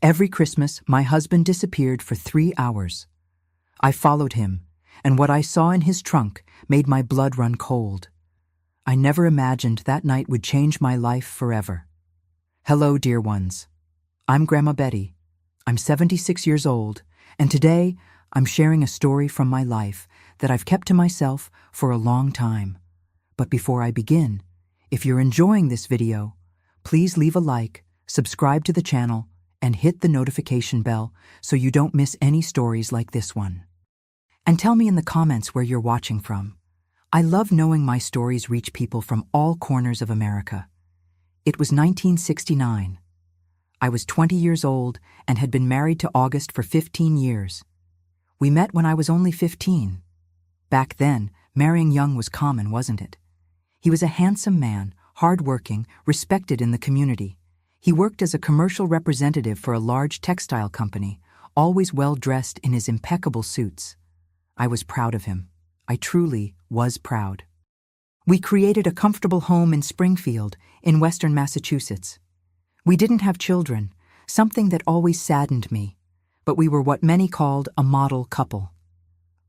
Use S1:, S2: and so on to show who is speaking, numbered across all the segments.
S1: Every Christmas, my husband disappeared for 3 hours. I followed him, and what I saw in his trunk made my blood run cold. I never imagined that night would change my life forever. Hello, dear ones. I'm Grandma Betty. I'm 76 years old, and today I'm sharing a story from my life that I've kept to myself for a long time. But before I begin, if you're enjoying this video, please leave a like, subscribe to the channel, and hit the notification bell so you don't miss any stories like this one. And tell me in the comments where you're watching from. I love knowing my stories reach people from all corners of America. It was 1969. I was 20 years old and had been married to August for 15 years. We met when I was only 15. Back then, marrying young was common, wasn't it? He was a handsome man, hard-working, respected in the community. He worked as a commercial representative for a large textile company, always well-dressed in his impeccable suits. I was proud of him. I truly was proud. We created a comfortable home in Springfield, in western Massachusetts. We didn't have children, something that always saddened me, but we were what many called a model couple.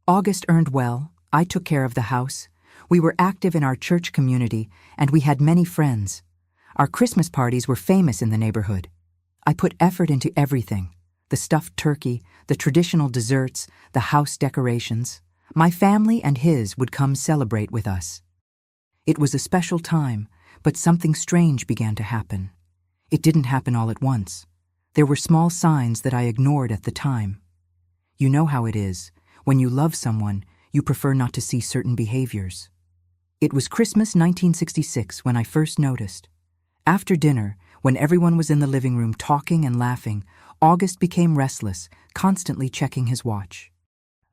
S1: August earned well, I took care of the house, we were active in our church community, and we had many friends. Our Christmas parties were famous in the neighborhood. I put effort into everything: the stuffed turkey, the traditional desserts, the house decorations. My family and his would come celebrate with us. It was a special time, but something strange began to happen. It didn't happen all at once. There were small signs that I ignored at the time. You know how it is. When you love someone, you prefer not to see certain behaviors. It was Christmas 1966 when I first noticed. After dinner, when everyone was in the living room talking and laughing, August became restless, constantly checking his watch.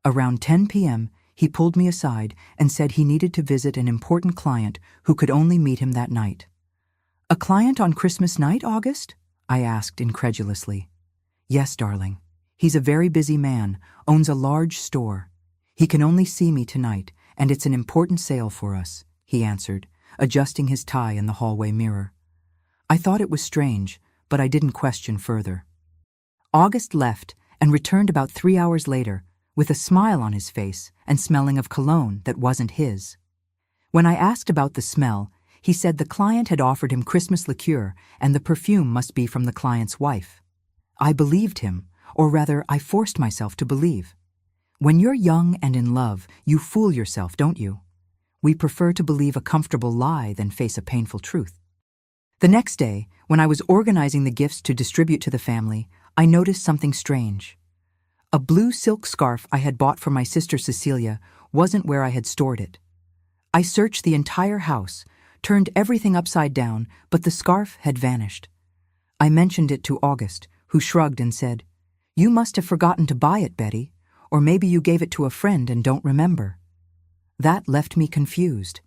S1: Around 10 p.m., he pulled me aside and said he needed to visit an important client who could only meet him that night. "A client on Christmas night, August?" I asked incredulously. "Yes, darling. He's a very busy man, owns a large store. He can only see me tonight, and it's an important sale for us," he answered, adjusting his tie in the hallway mirror. I thought it was strange, but I didn't question further. August left and returned about 3 hours later, with a smile on his face and smelling of cologne that wasn't his. When I asked about the smell, he said the client had offered him Christmas liqueur and the perfume must be from the client's wife. I believed him, or rather, I forced myself to believe. When you're young and in love, you fool yourself, don't you? We prefer to believe a comfortable lie than face a painful truth. The next day, when I was organizing the gifts to distribute to the family, I noticed something strange. A blue silk scarf I had bought for my sister Cecilia wasn't where I had stored it. I searched the entire house, turned everything upside down, but the scarf had vanished. I mentioned it to August, who shrugged and said, "You must have forgotten to buy it, Betty, or maybe you gave it to a friend and don't remember." That left me confused.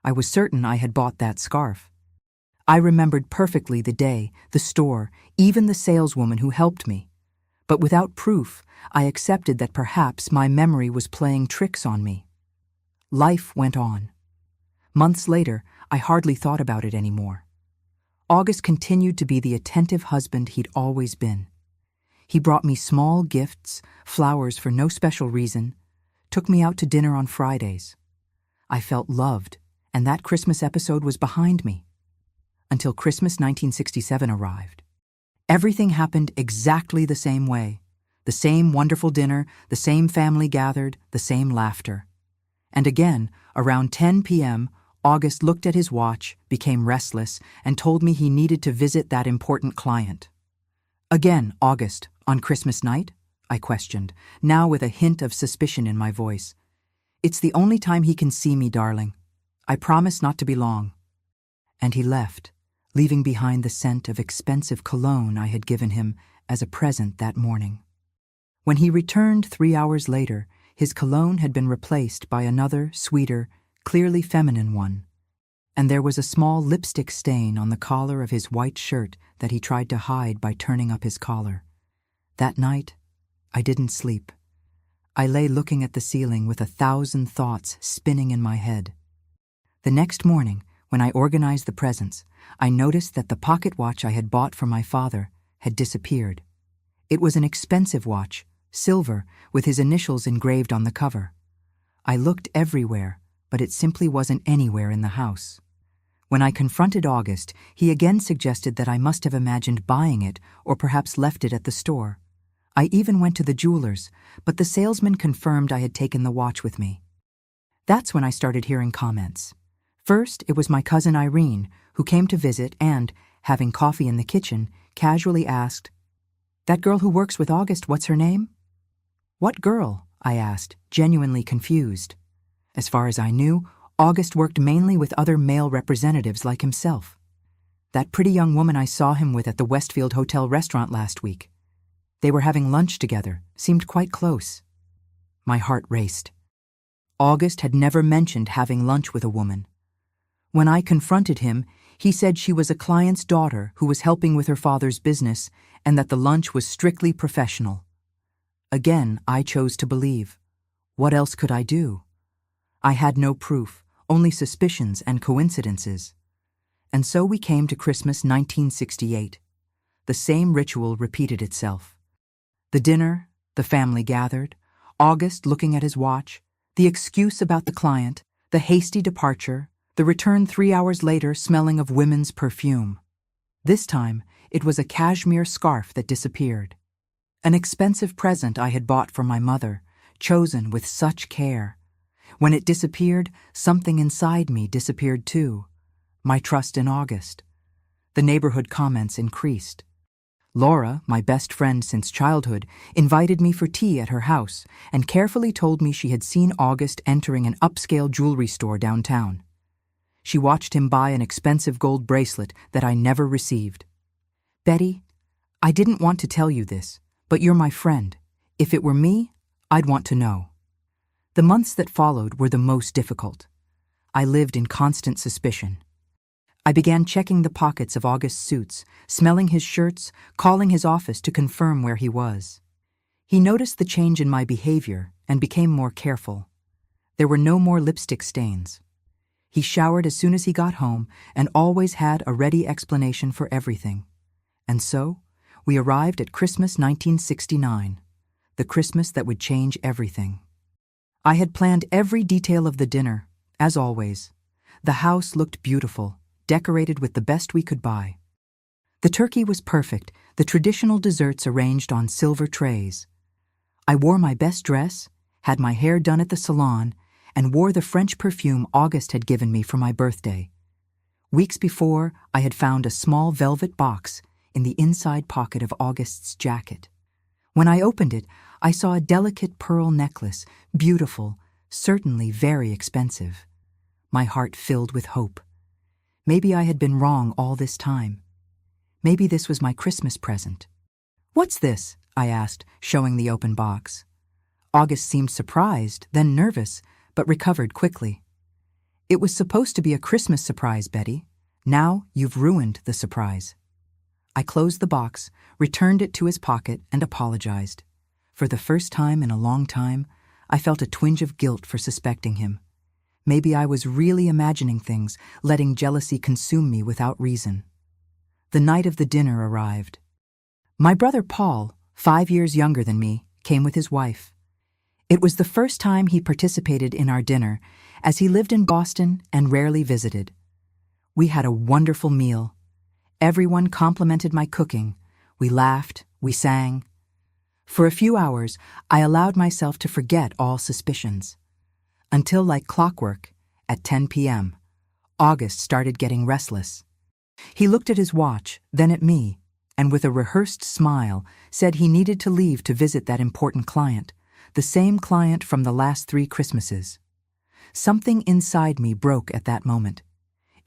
S1: I was certain I had bought that scarf. I remembered perfectly the day, the store, even the saleswoman who helped me. But without proof, I accepted that perhaps my memory was playing tricks on me. Life went on. Months later, I hardly thought about it anymore. August continued to be the attentive husband he'd always been. He brought me small gifts, flowers for no special reason, took me out to dinner on Fridays. I felt loved, and that Christmas episode was behind me. Until Christmas 1967 arrived. Everything happened exactly the same way. The same wonderful dinner, the same family gathered, the same laughter. And again, around 10 p.m., August looked at his watch, became restless, and told me he needed to visit that important client. "Again, August, on Christmas night?" I questioned, now with a hint of suspicion in my voice. "It's the only time he can see me, darling. I promise not to be long." And he left, leaving behind the scent of expensive cologne I had given him as a present that morning. When he returned 3 hours later, his cologne had been replaced by another, sweeter, clearly feminine one, and there was a small lipstick stain on the collar of his white shirt that he tried to hide by turning up his collar. That night, I didn't sleep. I lay looking at the ceiling with 1,000 thoughts spinning in my head. The next morning, when I organized the presents, I noticed that the pocket watch I had bought for my father had disappeared. It was an expensive watch, silver, with his initials engraved on the cover. I looked everywhere, but it simply wasn't anywhere in the house. When I confronted August, he again suggested that I must have imagined buying it or perhaps left it at the store. I even went to the jeweler's, but the salesman confirmed I had taken the watch with me. That's when I started hearing comments. First, it was my cousin Irene, who came to visit and, having coffee in the kitchen, casually asked, "That girl who works with August, what's her name?" "What girl?" I asked, genuinely confused. As far as I knew, August worked mainly with other male representatives like himself. That pretty young woman I saw him with at the Westfield Hotel restaurant last week. They were having lunch together, seemed quite close. My heart raced. August had never mentioned having lunch with a woman. When I confronted him, he said she was a client's daughter who was helping with her father's business and that the lunch was strictly professional. Again, I chose to believe. What else could I do? I had no proof, only suspicions and coincidences. And so we came to Christmas 1968. The same ritual repeated itself. The dinner, the family gathered, August looking at his watch, the excuse about the client, the hasty departure, the return 3 hours later smelling of women's perfume. This time, it was a cashmere scarf that disappeared. An expensive present I had bought for my mother, chosen with such care. When it disappeared, something inside me disappeared too. My trust in August. The neighborhood comments increased. Laura, my best friend since childhood, invited me for tea at her house and carefully told me she had seen August entering an upscale jewelry store downtown. She watched him buy an expensive gold bracelet that I never received. "Betty, I didn't want to tell you this, but you're my friend. If it were me, I'd want to know." The months that followed were the most difficult. I lived in constant suspicion. I began checking the pockets of August's suits, smelling his shirts, calling his office to confirm where he was. He noticed the change in my behavior and became more careful. There were no more lipstick stains. He showered as soon as he got home and always had a ready explanation for everything. And so, we arrived at Christmas 1969, the Christmas that would change everything. I had planned every detail of the dinner, as always. The house looked beautiful, decorated with the best we could buy. The turkey was perfect, the traditional desserts arranged on silver trays. I wore my best dress, had my hair done at the salon, and wore the French perfume August had given me for my birthday. Weeks before, I had found a small velvet box in the inside pocket of August's jacket. When I opened it, I saw a delicate pearl necklace, beautiful, certainly very expensive. My heart filled with hope. Maybe I had been wrong all this time. Maybe this was my Christmas present. "What's this?" I asked, showing the open box. August seemed surprised, then nervous, but recovered quickly. "It was supposed to be a Christmas surprise, Betty. Now you've ruined the surprise." I closed the box, returned it to his pocket, and apologized. For the first time in a long time, I felt a twinge of guilt for suspecting him. Maybe I was really imagining things, letting jealousy consume me without reason. The night of the dinner arrived. My brother Paul, 5 years younger than me, came with his wife. It was the first time he participated in our dinner, as he lived in Boston and rarely visited. We had a wonderful meal. Everyone complimented my cooking. We laughed, we sang. For a few hours, I allowed myself to forget all suspicions. Until, like clockwork, at 10 p.m., August started getting restless. He looked at his watch, then at me, and with a rehearsed smile, said he needed to leave to visit that important client, the same client from the last 3 Christmases. Something inside me broke at that moment.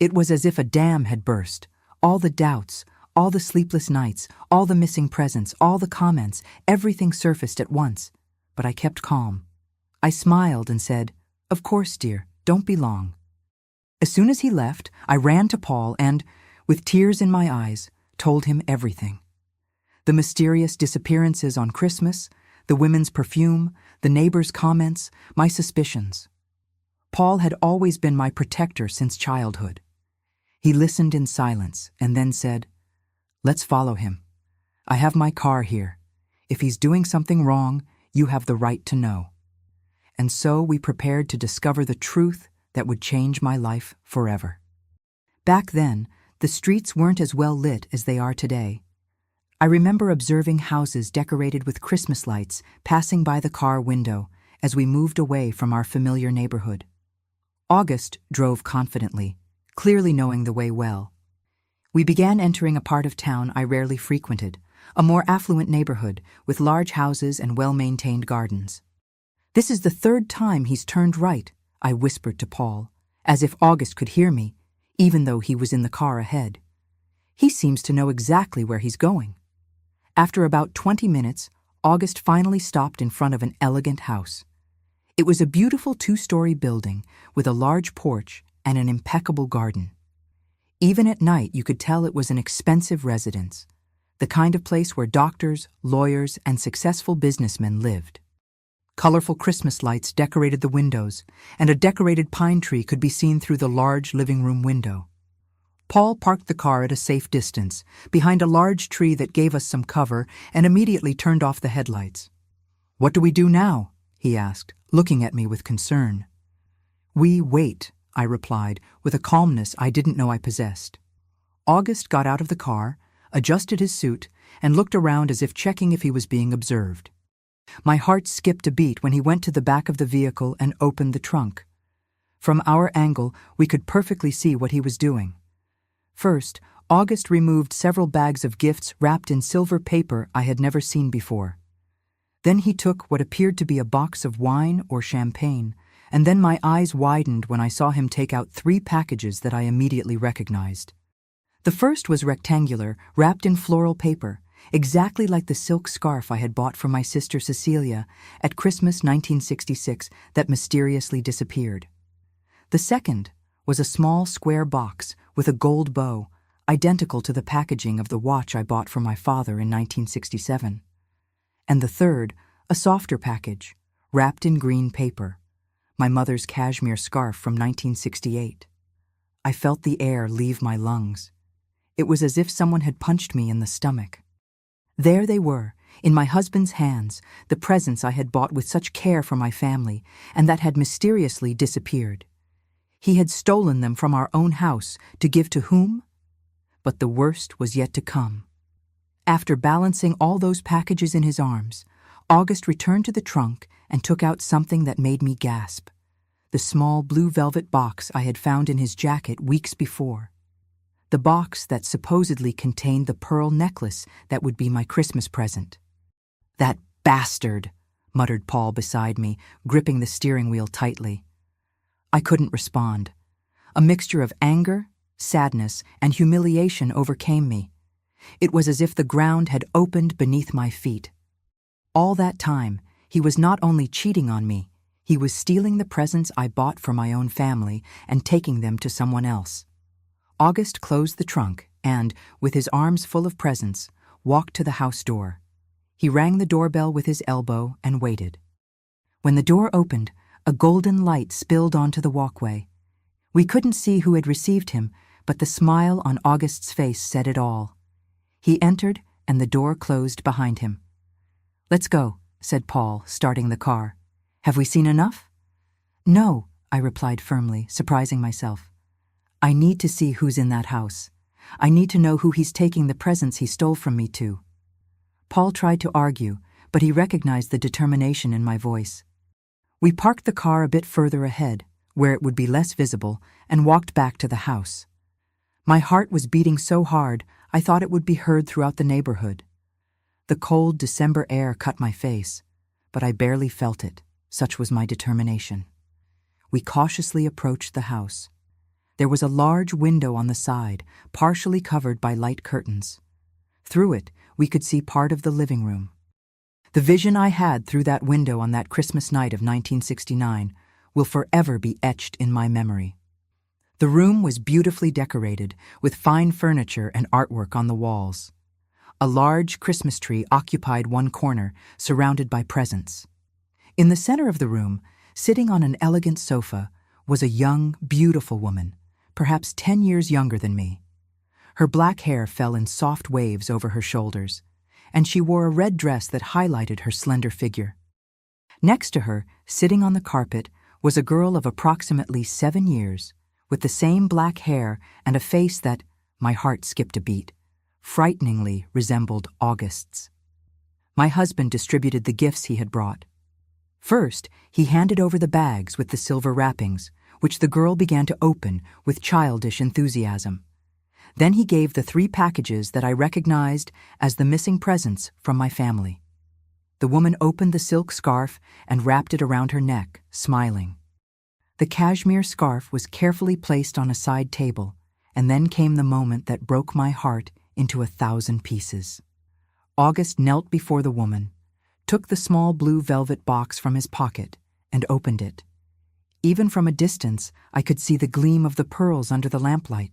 S1: It was as if a dam had burst. All the doubts, all the sleepless nights, all the missing presents, all the comments, everything surfaced at once. But I kept calm. I smiled and said, "Of course, dear, don't be long." As soon as he left, I ran to Paul and, with tears in my eyes, told him everything. The mysterious disappearances on Christmas, the women's perfume, the neighbors' comments, my suspicions. Paul had always been my protector since childhood. He listened in silence and then said, "Let's follow him. I have my car here. If he's doing something wrong, you have the right to know. And so we prepared to discover the truth that would change my life forever. Back then, the streets weren't as well lit as they are today. I remember observing houses decorated with Christmas lights passing by the car window as we moved away from our familiar neighborhood. August drove confidently, clearly knowing the way well. We began entering a part of town I rarely frequented, a more affluent neighborhood with large houses and well-maintained gardens. "This is the third time he's turned right," I whispered to Paul, as if August could hear me, even though he was in the car ahead. "He seems to know exactly where he's going." After about 20 minutes, August finally stopped in front of an elegant house. It was a beautiful 2-story building with a large porch and an impeccable garden. Even at night, you could tell it was an expensive residence, the kind of place where doctors, lawyers, and successful businessmen lived. Colorful Christmas lights decorated the windows, and a decorated pine tree could be seen through the large living room window. Paul parked the car at a safe distance, behind a large tree that gave us some cover, and immediately turned off the headlights. "What do we do now?" he asked, looking at me with concern. "We wait," I replied, with a calmness I didn't know I possessed. August got out of the car, adjusted his suit, and looked around as if checking if he was being observed. My heart skipped a beat when he went to the back of the vehicle and opened the trunk. From our angle, we could perfectly see what he was doing. First, August removed several bags of gifts wrapped in silver paper I had never seen before. Then he took what appeared to be a box of wine or champagne, and then my eyes widened when I saw him take out 3 packages that I immediately recognized. The first was rectangular, wrapped in floral paper, exactly like the silk scarf I had bought for my sister Cecilia at Christmas 1966 that mysteriously disappeared. The second was a small square box with a gold bow, identical to the packaging of the watch I bought for my father in 1967. And the third, a softer package, wrapped in green paper, my mother's cashmere scarf from 1968. I felt the air leave my lungs. It was as if someone had punched me in the stomach. There they were, in my husband's hands, the presents I had bought with such care for my family, and that had mysteriously disappeared. He had stolen them from our own house to give to whom? But the worst was yet to come. After balancing all those packages in his arms, August returned to the trunk and took out something that made me gasp. The small blue velvet box I had found in his jacket weeks before. The box that supposedly contained the pearl necklace that would be my Christmas present. "That bastard," muttered Paul beside me, gripping the steering wheel tightly. I couldn't respond. A mixture of anger, sadness, and humiliation overcame me. It was as if the ground had opened beneath my feet. All that time, he was not only cheating on me, he was stealing the presents I bought for my own family and taking them to someone else. August closed the trunk and, with his arms full of presents, walked to the house door. He rang the doorbell with his elbow and waited. When the door opened, a golden light spilled onto the walkway. We couldn't see who had received him, but the smile on August's face said it all. He entered, and the door closed behind him. "Let's go," said Paul, starting the car. "Have we seen enough?" "No," I replied firmly, surprising myself. "I need to see who's in that house. I need to know who he's taking the presents he stole from me to." Paul tried to argue, but he recognized the determination in my voice. We parked the car a bit further ahead, where it would be less visible, and walked back to the house. My heart was beating so hard, I thought it would be heard throughout the neighborhood. The cold December air cut my face, but I barely felt it, such was my determination. We cautiously approached the house. There was a large window on the side, partially covered by light curtains. Through it, we could see part of the living room. The vision I had through that window on that Christmas night of 1969 will forever be etched in my memory. The room was beautifully decorated, with fine furniture and artwork on the walls. A large Christmas tree occupied one corner, surrounded by presents. In the center of the room, sitting on an elegant sofa, was a young, beautiful woman, perhaps 10 years younger than me. Her black hair fell in soft waves over her shoulders, and she wore a red dress that highlighted her slender figure. Next to her, sitting on the carpet, was a girl of approximately 7 years, with the same black hair and a face that, my heart skipped a beat, frighteningly resembled August's. My husband distributed the gifts he had brought. First, he handed over the bags with the silver wrappings, which the girl began to open with childish enthusiasm. Then he gave the 3 packages that I recognized as the missing presents from my family. The woman opened the silk scarf and wrapped it around her neck, smiling. The cashmere scarf was carefully placed on a side table, and then came the moment that broke my heart into 1,000 pieces. August knelt before the woman, took the small blue velvet box from his pocket, and opened it. Even from a distance, I could see the gleam of the pearls under the lamplight.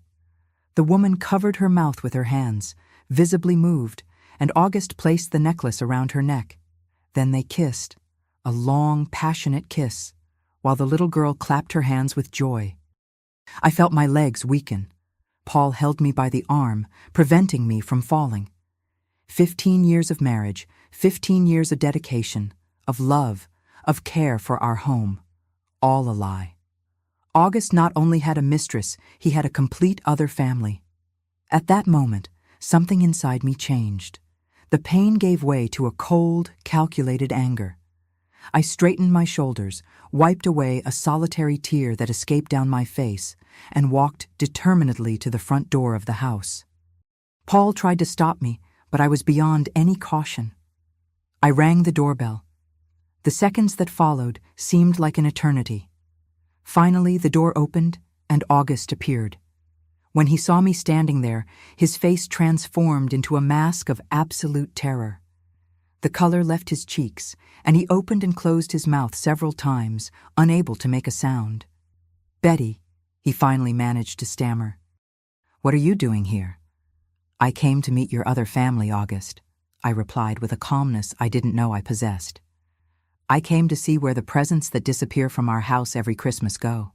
S1: The woman covered her mouth with her hands, visibly moved, and August placed the necklace around her neck. Then they kissed, a long, passionate kiss, while the little girl clapped her hands with joy. I felt my legs weaken. Paul held me by the arm, preventing me from falling. 15 years of marriage, 15 years of dedication, of love, of care for our home. All a lie. August not only had a mistress, he had a complete other family. At that moment, something inside me changed. The pain gave way to a cold, calculated anger. I straightened my shoulders, wiped away a solitary tear that escaped down my face, and walked determinedly to the front door of the house. Paul tried to stop me, but I was beyond any caution. I rang the doorbell. The seconds that followed seemed like an eternity. Finally, the door opened, and August appeared. When he saw me standing there, his face transformed into a mask of absolute terror. The color left his cheeks, and he opened and closed his mouth several times, unable to make a sound. "Betty," he finally managed to stammer. "What are you doing here?" "I came to meet your other family, August," I replied with a calmness I didn't know I possessed. "I came to see where the presents that disappear from our house every Christmas go."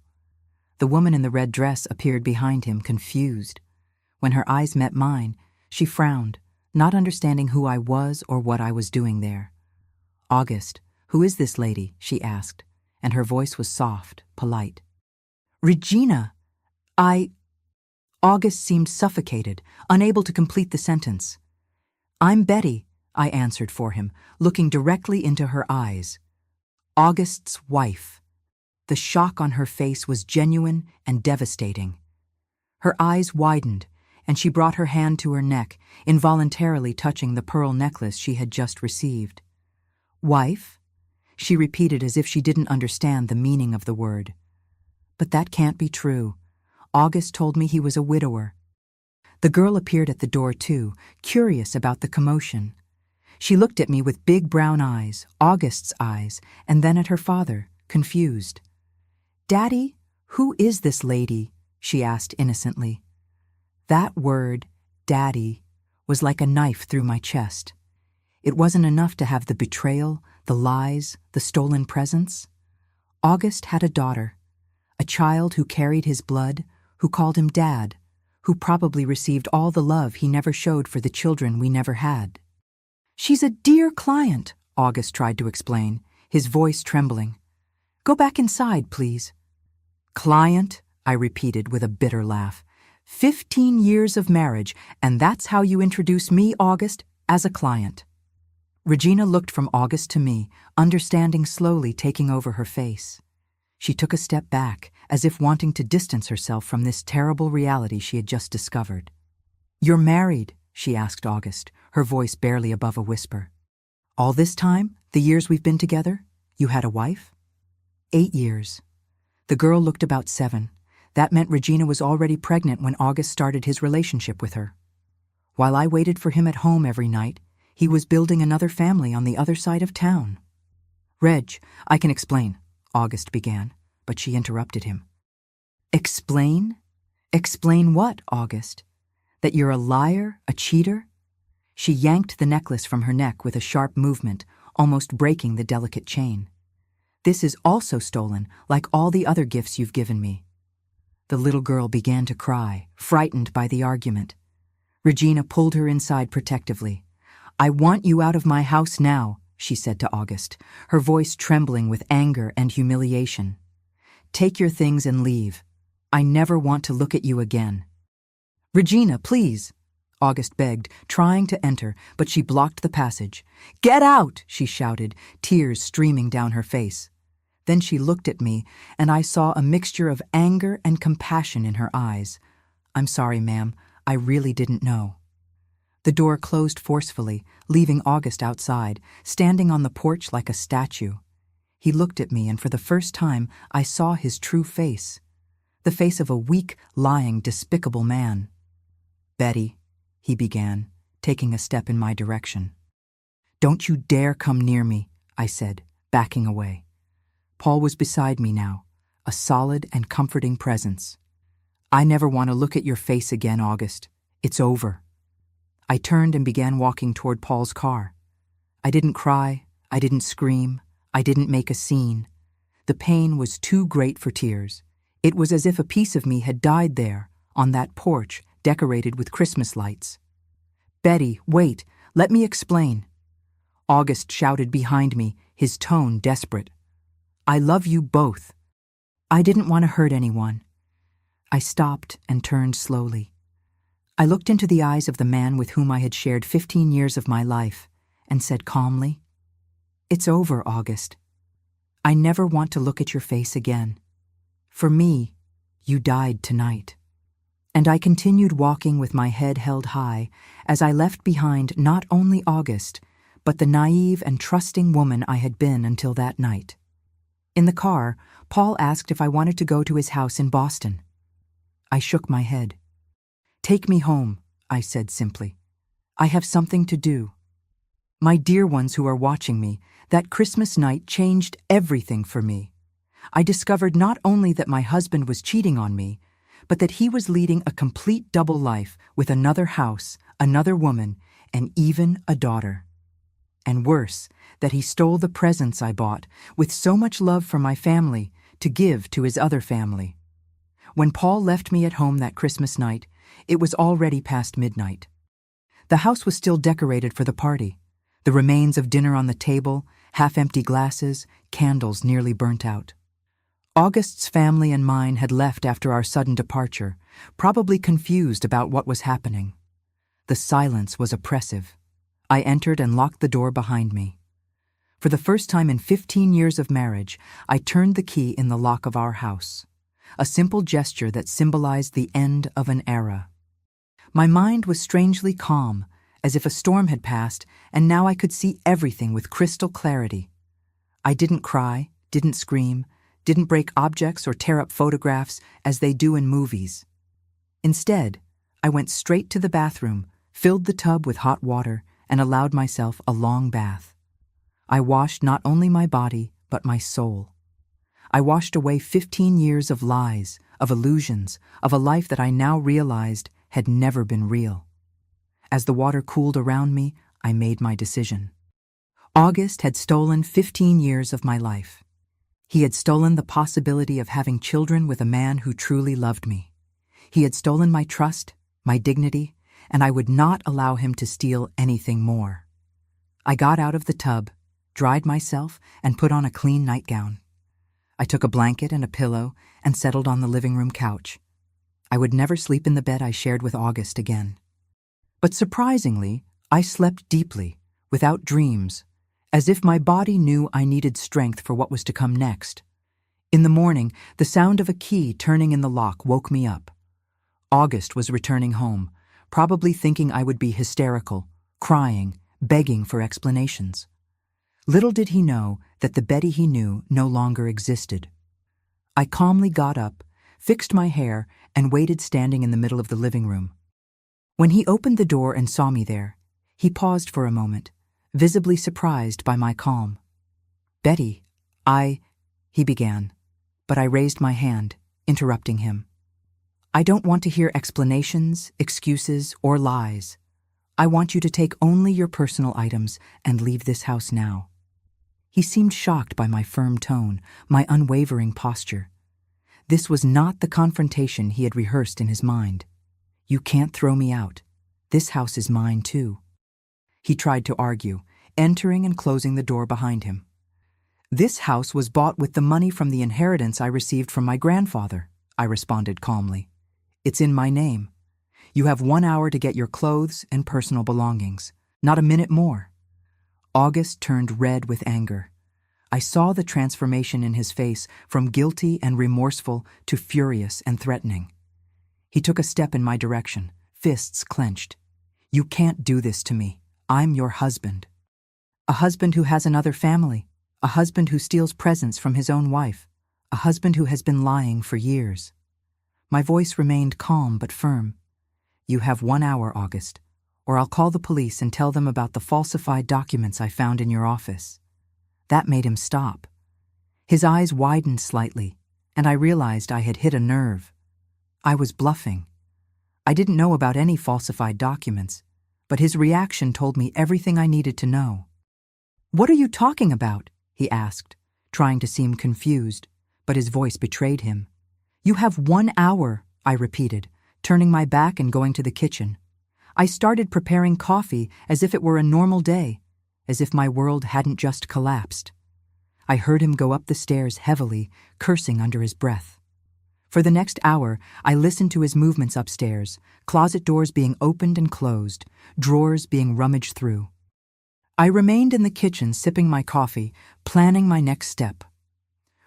S1: The woman in the red dress appeared behind him, confused. When her eyes met mine, she frowned, not understanding who I was or what I was doing there. "August, who is this lady?" she asked, and her voice was soft, polite. "Regina, August seemed suffocated, unable to complete the sentence. "I'm Betty," I answered for him, looking directly into her eyes. August's wife. The shock on her face was genuine and devastating. Her eyes widened, and she brought her hand to her neck, involuntarily touching the pearl necklace she had just received. "Wife?" she repeated as if she didn't understand the meaning of the word. "But that can't be true. August told me he was a widower." The girl appeared at the door too, curious about the commotion. She looked at me with big brown eyes, August's eyes, and then at her father, confused. "Daddy, who is this lady?" she asked innocently. That word, Daddy, was like a knife through my chest. It wasn't enough to have the betrayal, the lies, the stolen presents. August had a daughter, a child who carried his blood, who called him Dad, who probably received all the love he never showed for the children we never had. "She's a dear client," August tried to explain, his voice trembling. "Go back inside, please." "Client," I repeated with a bitter laugh. 15 years of marriage, and that's how you introduce me, August, as a client." Regina looked from August to me, understanding slowly taking over her face. She took a step back, as if wanting to distance herself from this terrible reality she had just discovered. "You're married?" she asked August, her voice barely above a whisper. "All this time, the years we've been together, you had a wife?" 8 years. The girl looked about 7. That meant Regina was already pregnant when August started his relationship with her. While I waited for him at home every night, he was building another family on the other side of town. "Reg, I can explain," August began, but she interrupted him. "Explain? Explain what, August? That you're a liar, a cheater?" She yanked the necklace from her neck with a sharp movement, almost breaking the delicate chain. "This is also stolen, like all the other gifts you've given me." The little girl began to cry, frightened by the argument. Regina pulled her inside protectively. "I want you out of my house now," she said to August, her voice trembling with anger and humiliation. "Take your things and leave. I never want to look at you again." "Regina, please," August begged, trying to enter, but she blocked the passage. "Get out!" she shouted, tears streaming down her face. Then she looked at me, and I saw a mixture of anger and compassion in her eyes. "I'm sorry, ma'am. I really didn't know." The door closed forcefully, leaving August outside, standing on the porch like a statue. He looked at me, and for the first time I saw his true face. The face of a weak, lying, despicable man. "Betty," he began, taking a step in my direction. "Don't you dare come near me," I said, backing away. Paul was beside me now, a solid and comforting presence. "I never want to look at your face again, August. It's over." I turned and began walking toward Paul's car. I didn't cry, I didn't scream, I didn't make a scene. The pain was too great for tears. It was as if a piece of me had died there, on that porch decorated with Christmas lights. "Betty, wait, let me explain." August shouted behind me, his tone desperate. "I love you both." I didn't want to hurt anyone. I stopped and turned slowly. I looked into the eyes of the man with whom I had shared 15 years of my life and said calmly, "It's over, August. I never want to look at your face again. For me, you died tonight." And I continued walking with my head held high as I left behind not only August, but the naive and trusting woman I had been until that night. In the car, Paul asked if I wanted to go to his house in Boston. I shook my head. "Take me home," I said simply. "I have something to do." My dear ones who are watching me, that Christmas night changed everything for me. I discovered not only that my husband was cheating on me, but that he was leading a complete double life with another house, another woman, and even a daughter. And worse, that he stole the presents I bought, with so much love for my family, to give to his other family. When Paul left me at home that Christmas night, it was already past midnight. The house was still decorated for the party, the remains of dinner on the table, half-empty glasses, candles nearly burnt out. August's family and mine had left after our sudden departure, probably confused about what was happening. The silence was oppressive. I entered and locked the door behind me. For the first time in 15 years of marriage, I turned the key in the lock of our house, a simple gesture that symbolized the end of an era. My mind was strangely calm, as if a storm had passed, and now I could see everything with crystal clarity. I didn't cry, didn't scream, didn't break objects or tear up photographs as they do in movies. Instead, I went straight to the bathroom, filled the tub with hot water, and allowed myself a long bath. I washed not only my body, but my soul. I washed away 15 years of lies, of illusions, of a life that I now realized had never been real. As the water cooled around me, I made my decision. August had stolen 15 years of my life. He had stolen the possibility of having children with a man who truly loved me. He had stolen my trust, my dignity, and I would not allow him to steal anything more. I got out of the tub, dried myself, and put on a clean nightgown. I took a blanket and a pillow and settled on the living room couch. I would never sleep in the bed I shared with August again. But surprisingly, I slept deeply, without dreams, as if my body knew I needed strength for what was to come next. In the morning, the sound of a key turning in the lock woke me up. August was returning home, probably thinking I would be hysterical, crying, begging for explanations. Little did he know that the Betty he knew no longer existed. I calmly got up, fixed my hair, and waited standing in the middle of the living room. When he opened the door and saw me there, he paused for a moment, visibly surprised by my calm. "Betty, he began, but I raised my hand, interrupting him. "I don't want to hear explanations, excuses, or lies. I want you to take only your personal items and leave this house now." He seemed shocked by my firm tone, my unwavering posture. This was not the confrontation he had rehearsed in his mind. "You can't throw me out. This house is mine too." He tried to argue, entering and closing the door behind him. "This house was bought with the money from the inheritance I received from my grandfather," I responded calmly. "It's in my name. You have 1 hour to get your clothes and personal belongings, not a minute more." August turned red with anger. I saw the transformation in his face from guilty and remorseful to furious and threatening. He took a step in my direction, fists clenched. "You can't do this to me. I'm your husband." "A husband who has another family. A husband who steals presents from his own wife. A husband who has been lying for years." My voice remained calm but firm. "You have 1 hour, August, or I'll call the police and tell them about the falsified documents I found in your office." That made him stop. His eyes widened slightly, and I realized I had hit a nerve. I was bluffing. I didn't know about any falsified documents, but his reaction told me everything I needed to know. "What are you talking about?" he asked, trying to seem confused, but his voice betrayed him. "You have 1 hour, I repeated, turning my back and going to the kitchen. I started preparing coffee as if it were a normal day, as if my world hadn't just collapsed. I heard him go up the stairs heavily, cursing under his breath. For the next hour, I listened to his movements upstairs, closet doors being opened and closed, drawers being rummaged through. I remained in the kitchen sipping my coffee, planning my next step.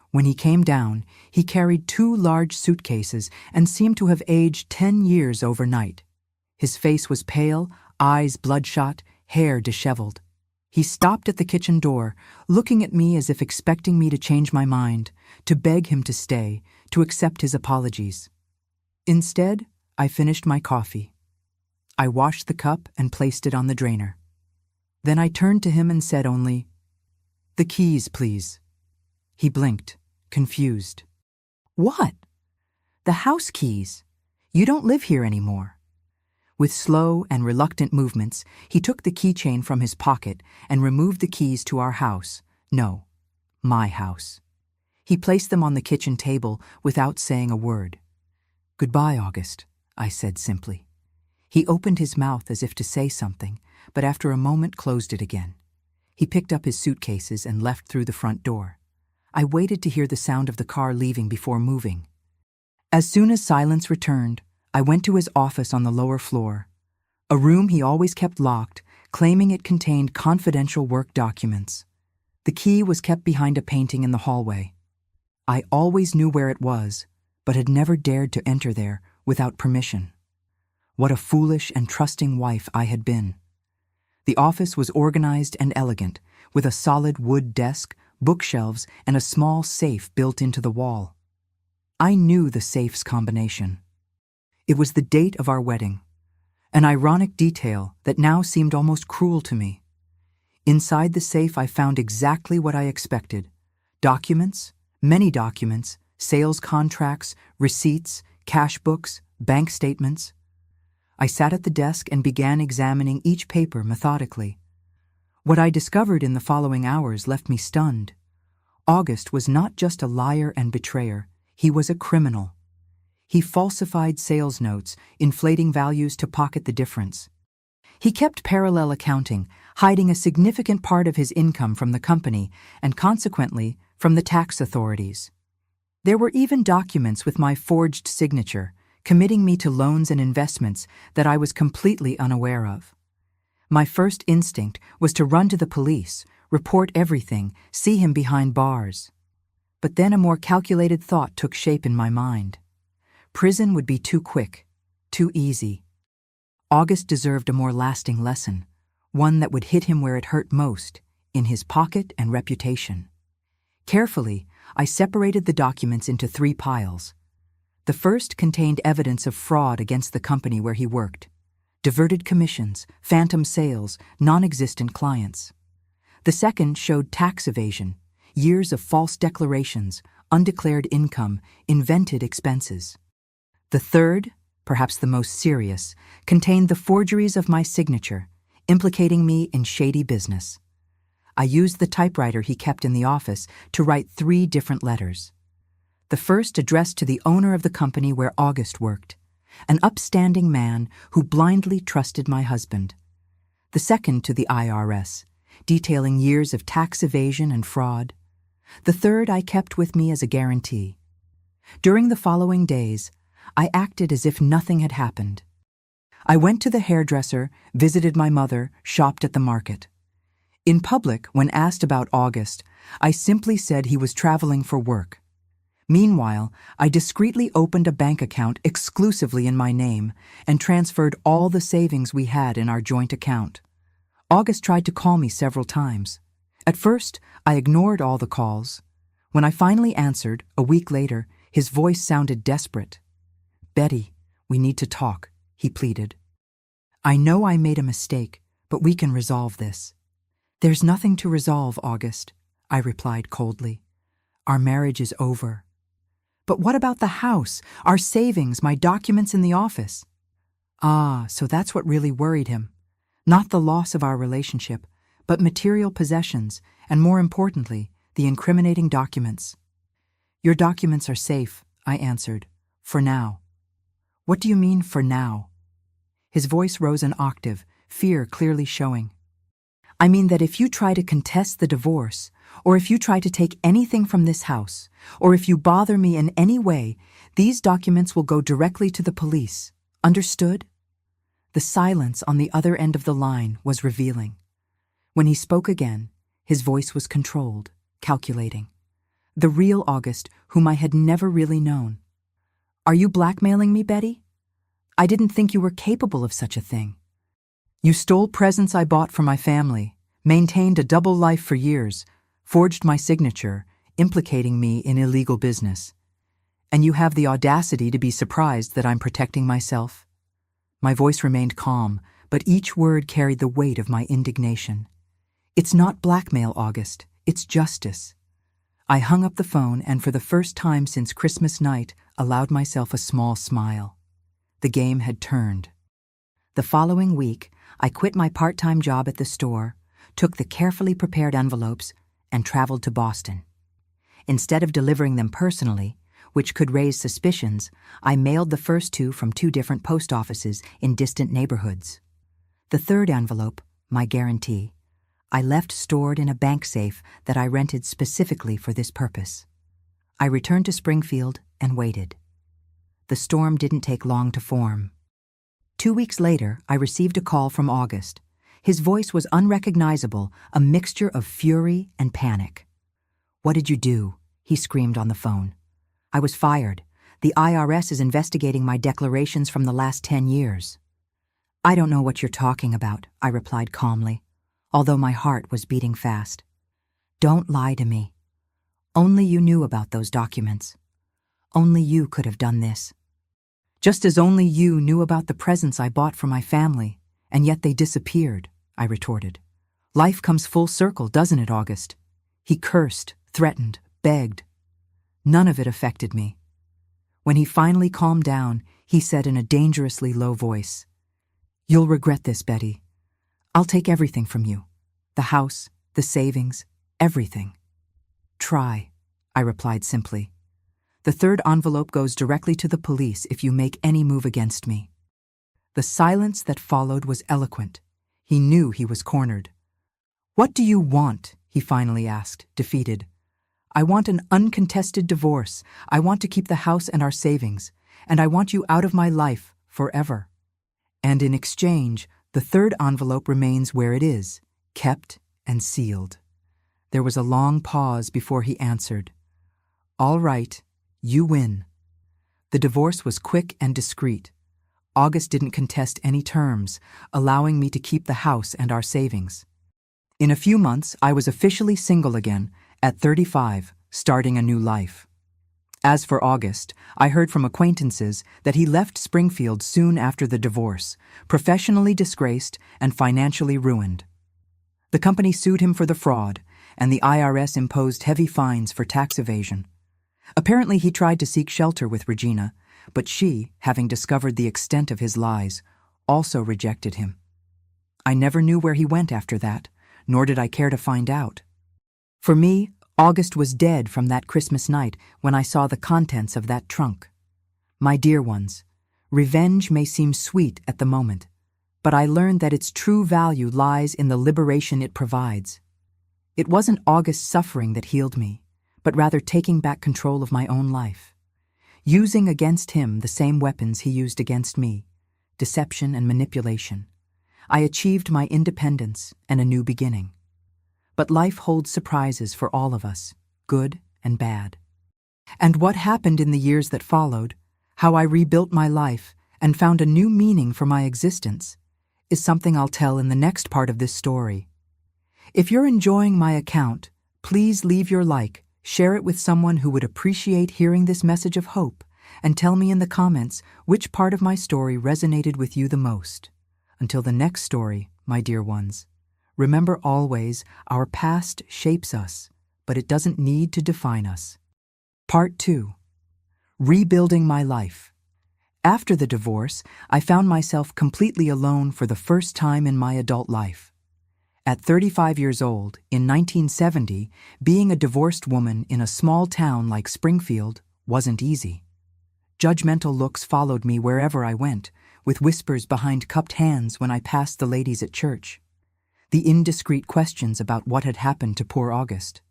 S1: When he came down, he carried 2 large suitcases and seemed to have aged 10 years overnight. His face was pale, eyes bloodshot, hair disheveled. He stopped at the kitchen door, looking at me as if expecting me to change my mind, to beg him to stay, to accept his apologies. Instead, I finished my coffee. I washed the cup and placed it on the drainer. Then I turned to him and said only, "The keys, please." He blinked, confused. "What?" "The house keys. You don't live here anymore." With slow and reluctant movements, he took the keychain from his pocket and removed the keys to our house. No, my house. He placed them on the kitchen table without saying a word. "Goodbye, August," I said simply. He opened his mouth as if to say something, but after a moment closed it again. He picked up his suitcases and left through the front door. I waited to hear the sound of the car leaving before moving. As soon as silence returned, I went to his office on the lower floor, a room he always kept locked, claiming it contained confidential work documents. The key was kept behind a painting in the hallway. I always knew where it was, but had never dared to enter there without permission. What a foolish and trusting wife I had been. The office was organized and elegant, with a solid wood desk, bookshelves, and a small safe built into the wall. I knew the safe's combination. It was the date of our wedding, an ironic detail that now seemed almost cruel to me. Inside the safe I found exactly what I expected: documents, many documents, sales contracts, receipts, cash books, bank statements. I sat at the desk and began examining each paper methodically. What I discovered in the following hours left me stunned. August was not just a liar and betrayer, he was a criminal. He falsified sales notes, inflating values to pocket the difference. He kept parallel accounting, hiding a significant part of his income from the company and consequently from the tax authorities. There were even documents with my forged signature, committing me to loans and investments that I was completely unaware of. My first instinct was to run to the police, report everything, see him behind bars. But then a more calculated thought took shape in my mind. Prison would be too quick, too easy. August deserved a more lasting lesson, one that would hit him where it hurt most, in his pocket and reputation. Carefully, I separated the documents into 3 piles. The first contained evidence of fraud against the company where he worked: diverted commissions, phantom sales, non-existent clients. The second showed tax evasion, years of false declarations, undeclared income, invented expenses. The third, perhaps the most serious, contained the forgeries of my signature, implicating me in shady business. I used the typewriter he kept in the office to write 3 different letters. The first addressed to the owner of the company where August worked, an upstanding man who blindly trusted my husband. The second to the IRS, detailing years of tax evasion and fraud. The third I kept with me as a guarantee. During the following days, I acted as if nothing had happened. I went to the hairdresser, visited my mother, shopped at the market. In public, when asked about August, I simply said he was traveling for work. Meanwhile, I discreetly opened a bank account exclusively in my name and transferred all the savings we had in our joint account. August tried to call me several times. At first, I ignored all the calls. When I finally answered, a week later, his voice sounded desperate. "Betty, we need to talk," he pleaded. "I know I made a mistake, but we can resolve this." "There's nothing to resolve, August," I replied coldly. "Our marriage is over." "But what about the house, our savings, my documents in the office?" Ah, so that's what really worried him. Not the loss of our relationship, but material possessions, and more importantly, the incriminating documents. "Your documents are safe," I answered, "for now." "What do you mean, for now?" His voice rose an octave, fear clearly showing. "I mean that if you try to contest the divorce, or if you try to take anything from this house, or if you bother me in any way, these documents will go directly to the police. Understood?" The silence on the other end of the line was revealing. When he spoke again, his voice was controlled, calculating. The real August, whom I had never really known. "Are you blackmailing me, Betty? I didn't think you were capable of such a thing. You stole presents I bought for my family, maintained a double life for years, forged my signature, implicating me in illegal business. And you have the audacity to be surprised that I'm protecting myself?" My voice remained calm, but each word carried the weight of my indignation. "It's not blackmail, August. It's justice." I hung up the phone and for the first time since Christmas night allowed myself a small smile. The game had turned. The following week, I quit my part-time job at the store, took the carefully prepared envelopes, and traveled to Boston. Instead of delivering them personally, which could raise suspicions, I mailed the first two from 2 different post offices in distant neighborhoods. The third envelope, my guarantee, I left stored in a bank safe that I rented specifically for this purpose. I returned to Springfield and waited. The storm didn't take long to form. 2 weeks later, I received a call from August. His voice was unrecognizable, a mixture of fury and panic. "What did you do?" he screamed on the phone. "I was fired. The IRS is investigating my declarations from the last 10 years. "I don't know what you're talking about," I replied calmly, although my heart was beating fast. "Don't lie to me. Only you knew about those documents. Only you could have done this. Just as only you knew about the presents I bought for my family, and yet they disappeared," I retorted. "Life comes full circle, doesn't it, August?" He cursed, threatened, begged. None of it affected me. When he finally calmed down, he said in a dangerously low voice, "You'll regret this, Betty. I'll take everything from you. The house, the savings, everything." "Try," I replied simply. "The third envelope goes directly to the police if you make any move against me." The silence that followed was eloquent. He knew he was cornered. "What do you want?" he finally asked, defeated. "I want an uncontested divorce. I want to keep the house and our savings, and I want you out of my life forever. And in exchange, the third envelope remains where it is, kept and sealed." There was a long pause before he answered. "All right, you win." The divorce was quick and discreet. August didn't contest any terms, allowing me to keep the house and our savings. In a few months, I was officially single again, at 35, starting a new life. As for August, I heard from acquaintances that he left Springfield soon after the divorce, professionally disgraced and financially ruined. The company sued him for the fraud, and the IRS imposed heavy fines for tax evasion. Apparently he tried to seek shelter with Regina, but she, having discovered the extent of his lies, also rejected him. I never knew where he went after that, nor did I care to find out. For me, August was dead from that Christmas night when I saw the contents of that trunk. My dear ones, revenge may seem sweet at the moment, but I learned that its true value lies in the liberation it provides. It wasn't August's suffering that healed me, but rather taking back control of my own life. Using against him the same weapons he used against me, deception and manipulation, I achieved my independence and a new beginning. But life holds surprises for all of us, good and bad. And what happened in the years that followed, how I rebuilt my life and found a new meaning for my existence, is something I'll tell in the next part of this story. If you're enjoying my account, please leave your like, share it with someone who would appreciate hearing this message of hope, and tell me in the comments which part of my story resonated with you the most. Until the next story, my dear ones, remember always, our past shapes us, but it doesn't need to define us. Part 2. Rebuilding my life. After the divorce, I found myself completely alone for the first time in my adult life. At 35 years old, in 1970, being a divorced woman in a small town like Springfield wasn't easy. Judgmental looks followed me wherever I went, with whispers behind cupped hands when I passed the ladies at church. The indiscreet questions about what had happened to poor August.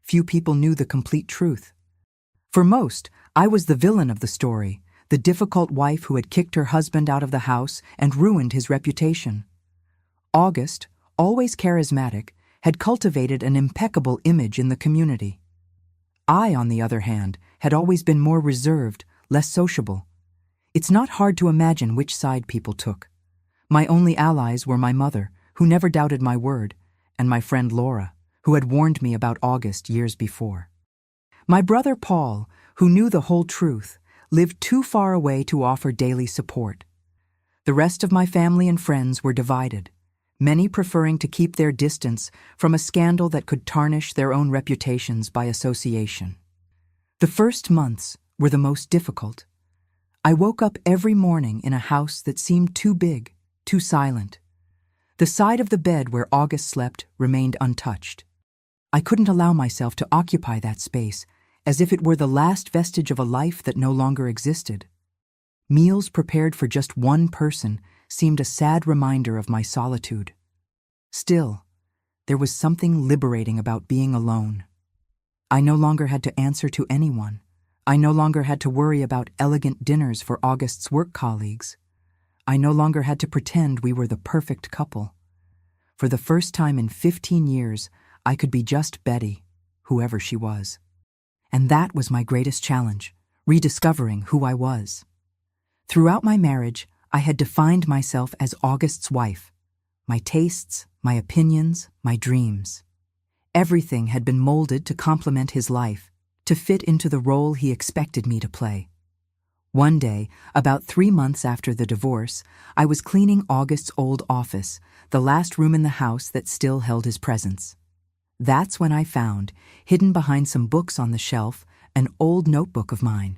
S1: Few people knew the complete truth. For most, I was the villain of the story, the difficult wife who had kicked her husband out of the house and ruined his reputation. August, always charismatic, had cultivated an impeccable image in the community. I, on the other hand, had always been more reserved, less sociable. It's not hard to imagine which side people took. My only allies were my mother, who never doubted my word, and my friend Laura, who had warned me about August years before. My brother Paul, who knew the whole truth, lived too far away to offer daily support. The rest of my family and friends were divided, many preferring to keep their distance from a scandal that could tarnish their own reputations by association. The first months were the most difficult. I woke up every morning in a house that seemed too big, too silent. The side of the bed where August slept remained untouched. I couldn't allow myself to occupy that space, as if it were the last vestige of a life that no longer existed. Meals prepared for just one person seemed a sad reminder of my solitude. Still, there was something liberating about being alone. I no longer had to answer to anyone. I no longer had to worry about elegant dinners for August's work colleagues. I no longer had to pretend we were the perfect couple. For the first time in 15 years, I could be just Betty, whoever she was. And that was my greatest challenge, rediscovering who I was. Throughout my marriage, I had defined myself as August's wife. My tastes, my opinions, my dreams. Everything had been molded to complement his life, to fit into the role he expected me to play. One day, about 3 months after the divorce, I was cleaning August's old office, the last room in the house that still held his presence. That's when I found, hidden behind some books on the shelf, an old notebook of mine.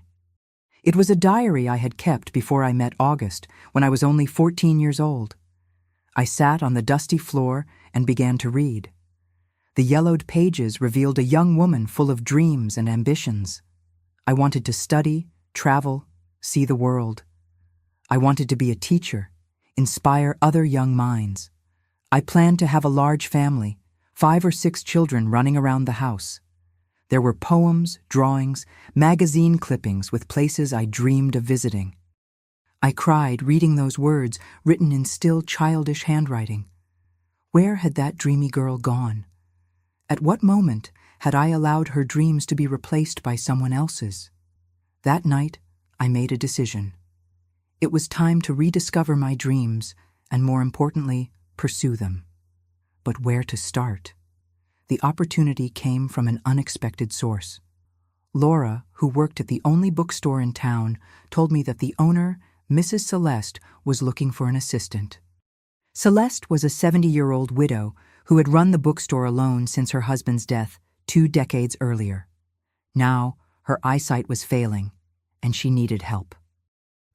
S1: It was a diary I had kept before I met August, when I was only 14 years old. I sat on the dusty floor and began to read. The yellowed pages revealed a young woman full of dreams and ambitions. I wanted to study, travel, see the world. I wanted to be a teacher, inspire other young minds. I planned to have a large family, 5 or 6 children running around the house. There were poems, drawings, magazine clippings with places I dreamed of visiting. I cried reading those words written in still childish handwriting. Where had that dreamy girl gone? At what moment had I allowed her dreams to be replaced by someone else's? That night, I made a decision. It was time to rediscover my dreams and, more importantly, pursue them. But where to start? The opportunity came from an unexpected source. Laura, who worked at the only bookstore in town, told me that the owner, Mrs. Celeste, was looking for an assistant. Celeste was a 70-year-old widow who had run the bookstore alone since her husband's death 2 decades earlier. Now, her eyesight was failing, and she needed help.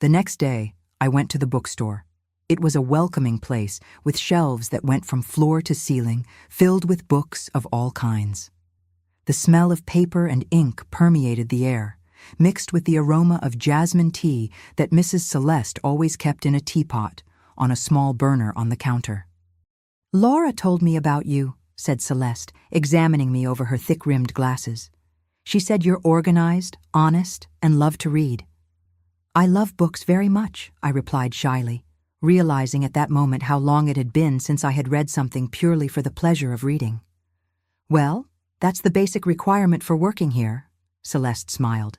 S1: The next day, I went to the bookstore. It was a welcoming place with shelves that went from floor to ceiling, filled with books of all kinds. The smell of paper and ink permeated the air, mixed with the aroma of jasmine tea that Mrs. Celeste always kept in a teapot, on a small burner on the counter. "Laura told me about you," said Celeste, examining me over her thick-rimmed glasses. "She said you're organized, honest, and love to read." "I love books very much," I replied shyly, realizing at that moment how long it had been since I had read something purely for the pleasure of reading. "Well, that's the basic requirement for working here," Celeste smiled.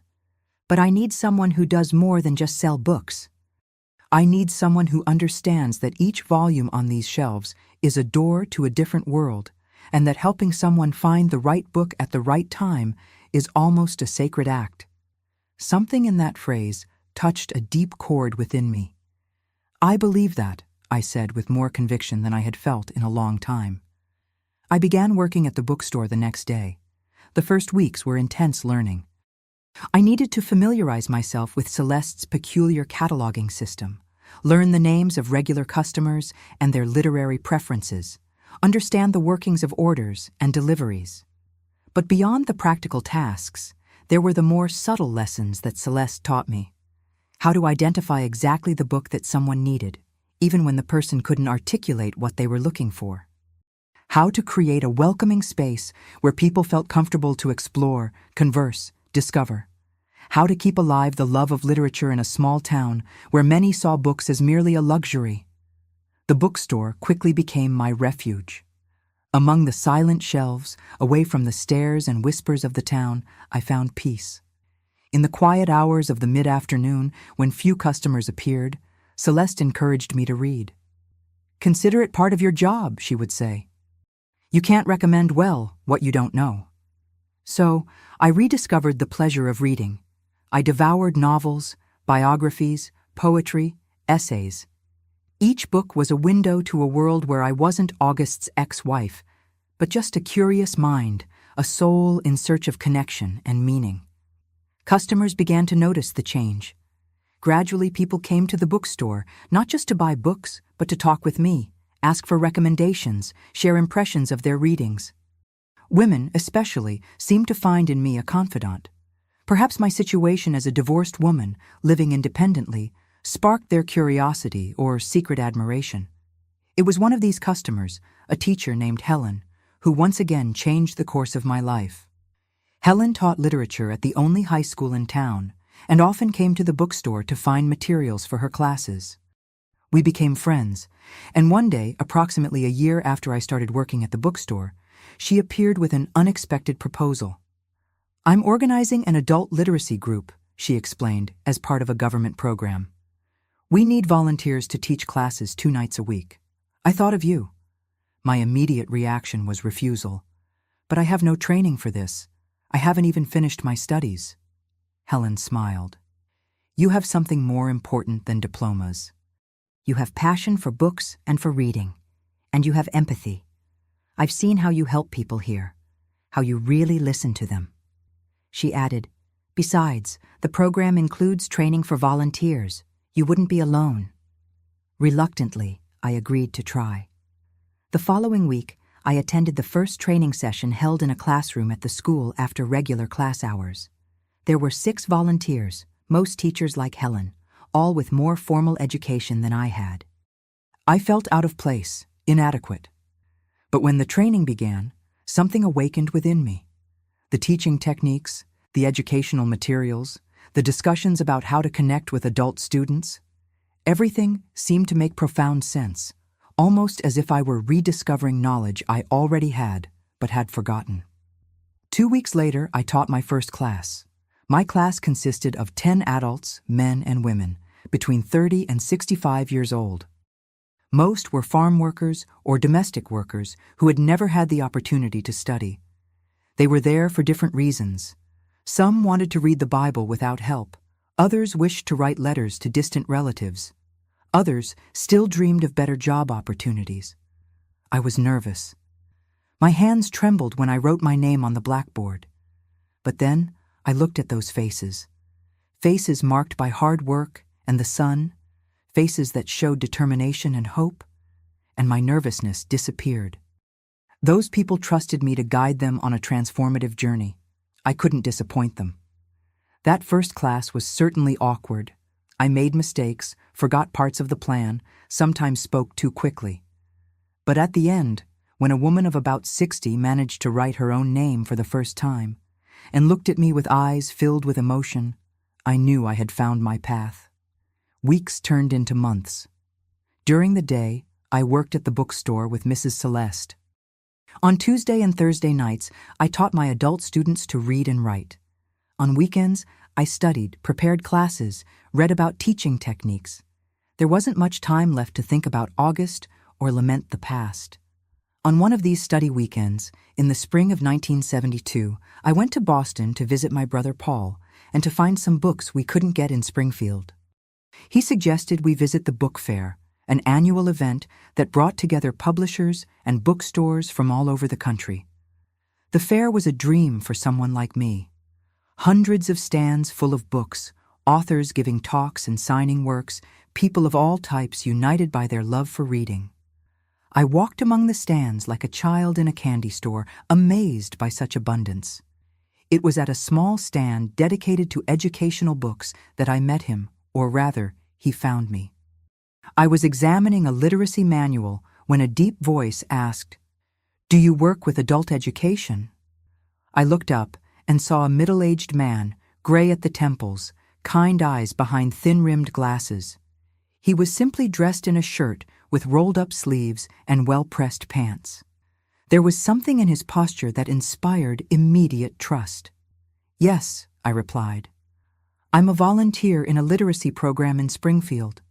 S1: "But I need someone who does more than just sell books. I need someone who understands that each volume on these shelves is a door to a different world, and that helping someone find the right book at the right time is almost a sacred act." Something in that phrase touched a deep chord within me. "I believe that," I said with more conviction than I had felt in a long time. I began working at the bookstore the next day. The first weeks were intense learning. I needed to familiarize myself with Celeste's peculiar cataloging system, learn the names of regular customers and their literary preferences, understand the workings of orders and deliveries. But beyond the practical tasks, there were the more subtle lessons that Celeste taught me. How to identify exactly the book that someone needed, even when the person couldn't articulate what they were looking for. How to create a welcoming space where people felt comfortable to explore, converse, discover. How to keep alive the love of literature in a small town where many saw books as merely a luxury. The bookstore quickly became my refuge. Among the silent shelves, away from the stares and whispers of the town, I found peace. In the quiet hours of the mid-afternoon, when few customers appeared, Celeste encouraged me to read. "Consider it part of your job," she would say. "You can't recommend well what you don't know." So, I rediscovered the pleasure of reading. I devoured novels, biographies, poetry, essays. Each book was a window to a world where I wasn't August's ex-wife, but just a curious mind, a soul in search of connection and meaning. Customers began to notice the change. Gradually, people came to the bookstore, not just to buy books, but to talk with me, ask for recommendations, share impressions of their readings. Women, especially, seemed to find in me a confidant. Perhaps my situation as a divorced woman, living independently, sparked their curiosity or secret admiration. It was one of these customers, a teacher named Helen, who once again changed the course of my life. Helen taught literature at the only high school in town, and often came to the bookstore to find materials for her classes. We became friends, and one day, approximately a year after I started working at the bookstore, she appeared with an unexpected proposal. "I'm organizing an adult literacy group," she explained, as part of a government program. "We need volunteers to teach classes 2 nights a week. I thought of you." My immediate reaction was refusal. "But I have no training for this. I haven't even finished my studies." Helen smiled. "You have something more important than diplomas. You have passion for books and for reading, and you have empathy. I've seen how you help people here, how you really listen to them." She added, "Besides, the program includes training for volunteers. You wouldn't be alone." Reluctantly, I agreed to try. The following week, I attended the first training session held in a classroom at the school after regular class hours. There were 6 volunteers, most teachers like Helen, all with more formal education than I had. I felt out of place, inadequate. But when the training began, something awakened within me. The teaching techniques, the educational materials, the discussions about how to connect with adult students, everything seemed to make profound sense, almost as if I were rediscovering knowledge I already had, but had forgotten. 2 weeks later, I taught my first class. My class consisted of 10 adults, men and women, between 30 and 65 years old. Most were farm workers or domestic workers who had never had the opportunity to study. They were there for different reasons. Some wanted to read the Bible without help. Others wished to write letters to distant relatives. Others still dreamed of better job opportunities. I was nervous. My hands trembled when I wrote my name on the blackboard. But then I looked at those faces. Faces marked by hard work and the sun, faces that showed determination and hope, and my nervousness disappeared. Those people trusted me to guide them on a transformative journey. I couldn't disappoint them. That first class was certainly awkward. I made mistakes, forgot parts of the plan, sometimes spoke too quickly. But at the end, when a woman of about 60 managed to write her own name for the first time, and looked at me with eyes filled with emotion, I knew I had found my path. Weeks turned into months. During the day, I worked at the bookstore with Mrs. Celeste. On Tuesday and Thursday nights, I taught my adult students to read and write. On weekends, I studied, prepared classes, read about teaching techniques. There wasn't much time left to think about August or lament the past. On one of these study weekends, in the spring of 1972, I went to Boston to visit my brother Paul and to find some books we couldn't get in Springfield. He suggested we visit the book fair, an annual event that brought together publishers and bookstores from all over the country. The fair was a dream for someone like me. Hundreds of stands full of books, authors giving talks and signing works, people of all types united by their love for reading. I walked among the stands like a child in a candy store, amazed by such abundance. It was at a small stand dedicated to educational books that I met him, or rather, he found me. I was examining a literacy manual when a deep voice asked, "Do you work with adult education?" I looked up and saw a middle-aged man, gray at the temples, kind eyes behind thin-rimmed glasses. He was simply dressed in a shirt with rolled-up sleeves and well-pressed pants. There was something in his posture that inspired immediate trust. "Yes," I replied. "I'm a volunteer in a literacy program in Springfield."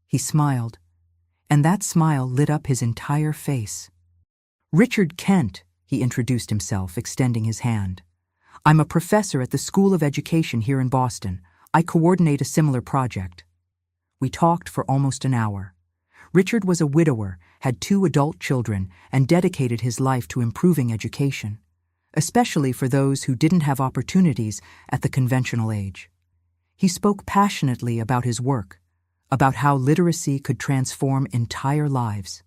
S1: He smiled, and that smile lit up his entire face. "Richard Kent," he introduced himself, extending his hand. "I'm a professor at the School of Education here in Boston. I coordinate a similar project." We talked for almost an hour. Richard was a widower, had 2 adult children, and dedicated his life to improving education, especially for those who didn't have opportunities at the conventional age. He spoke passionately about his work, about how literacy could transform entire lives.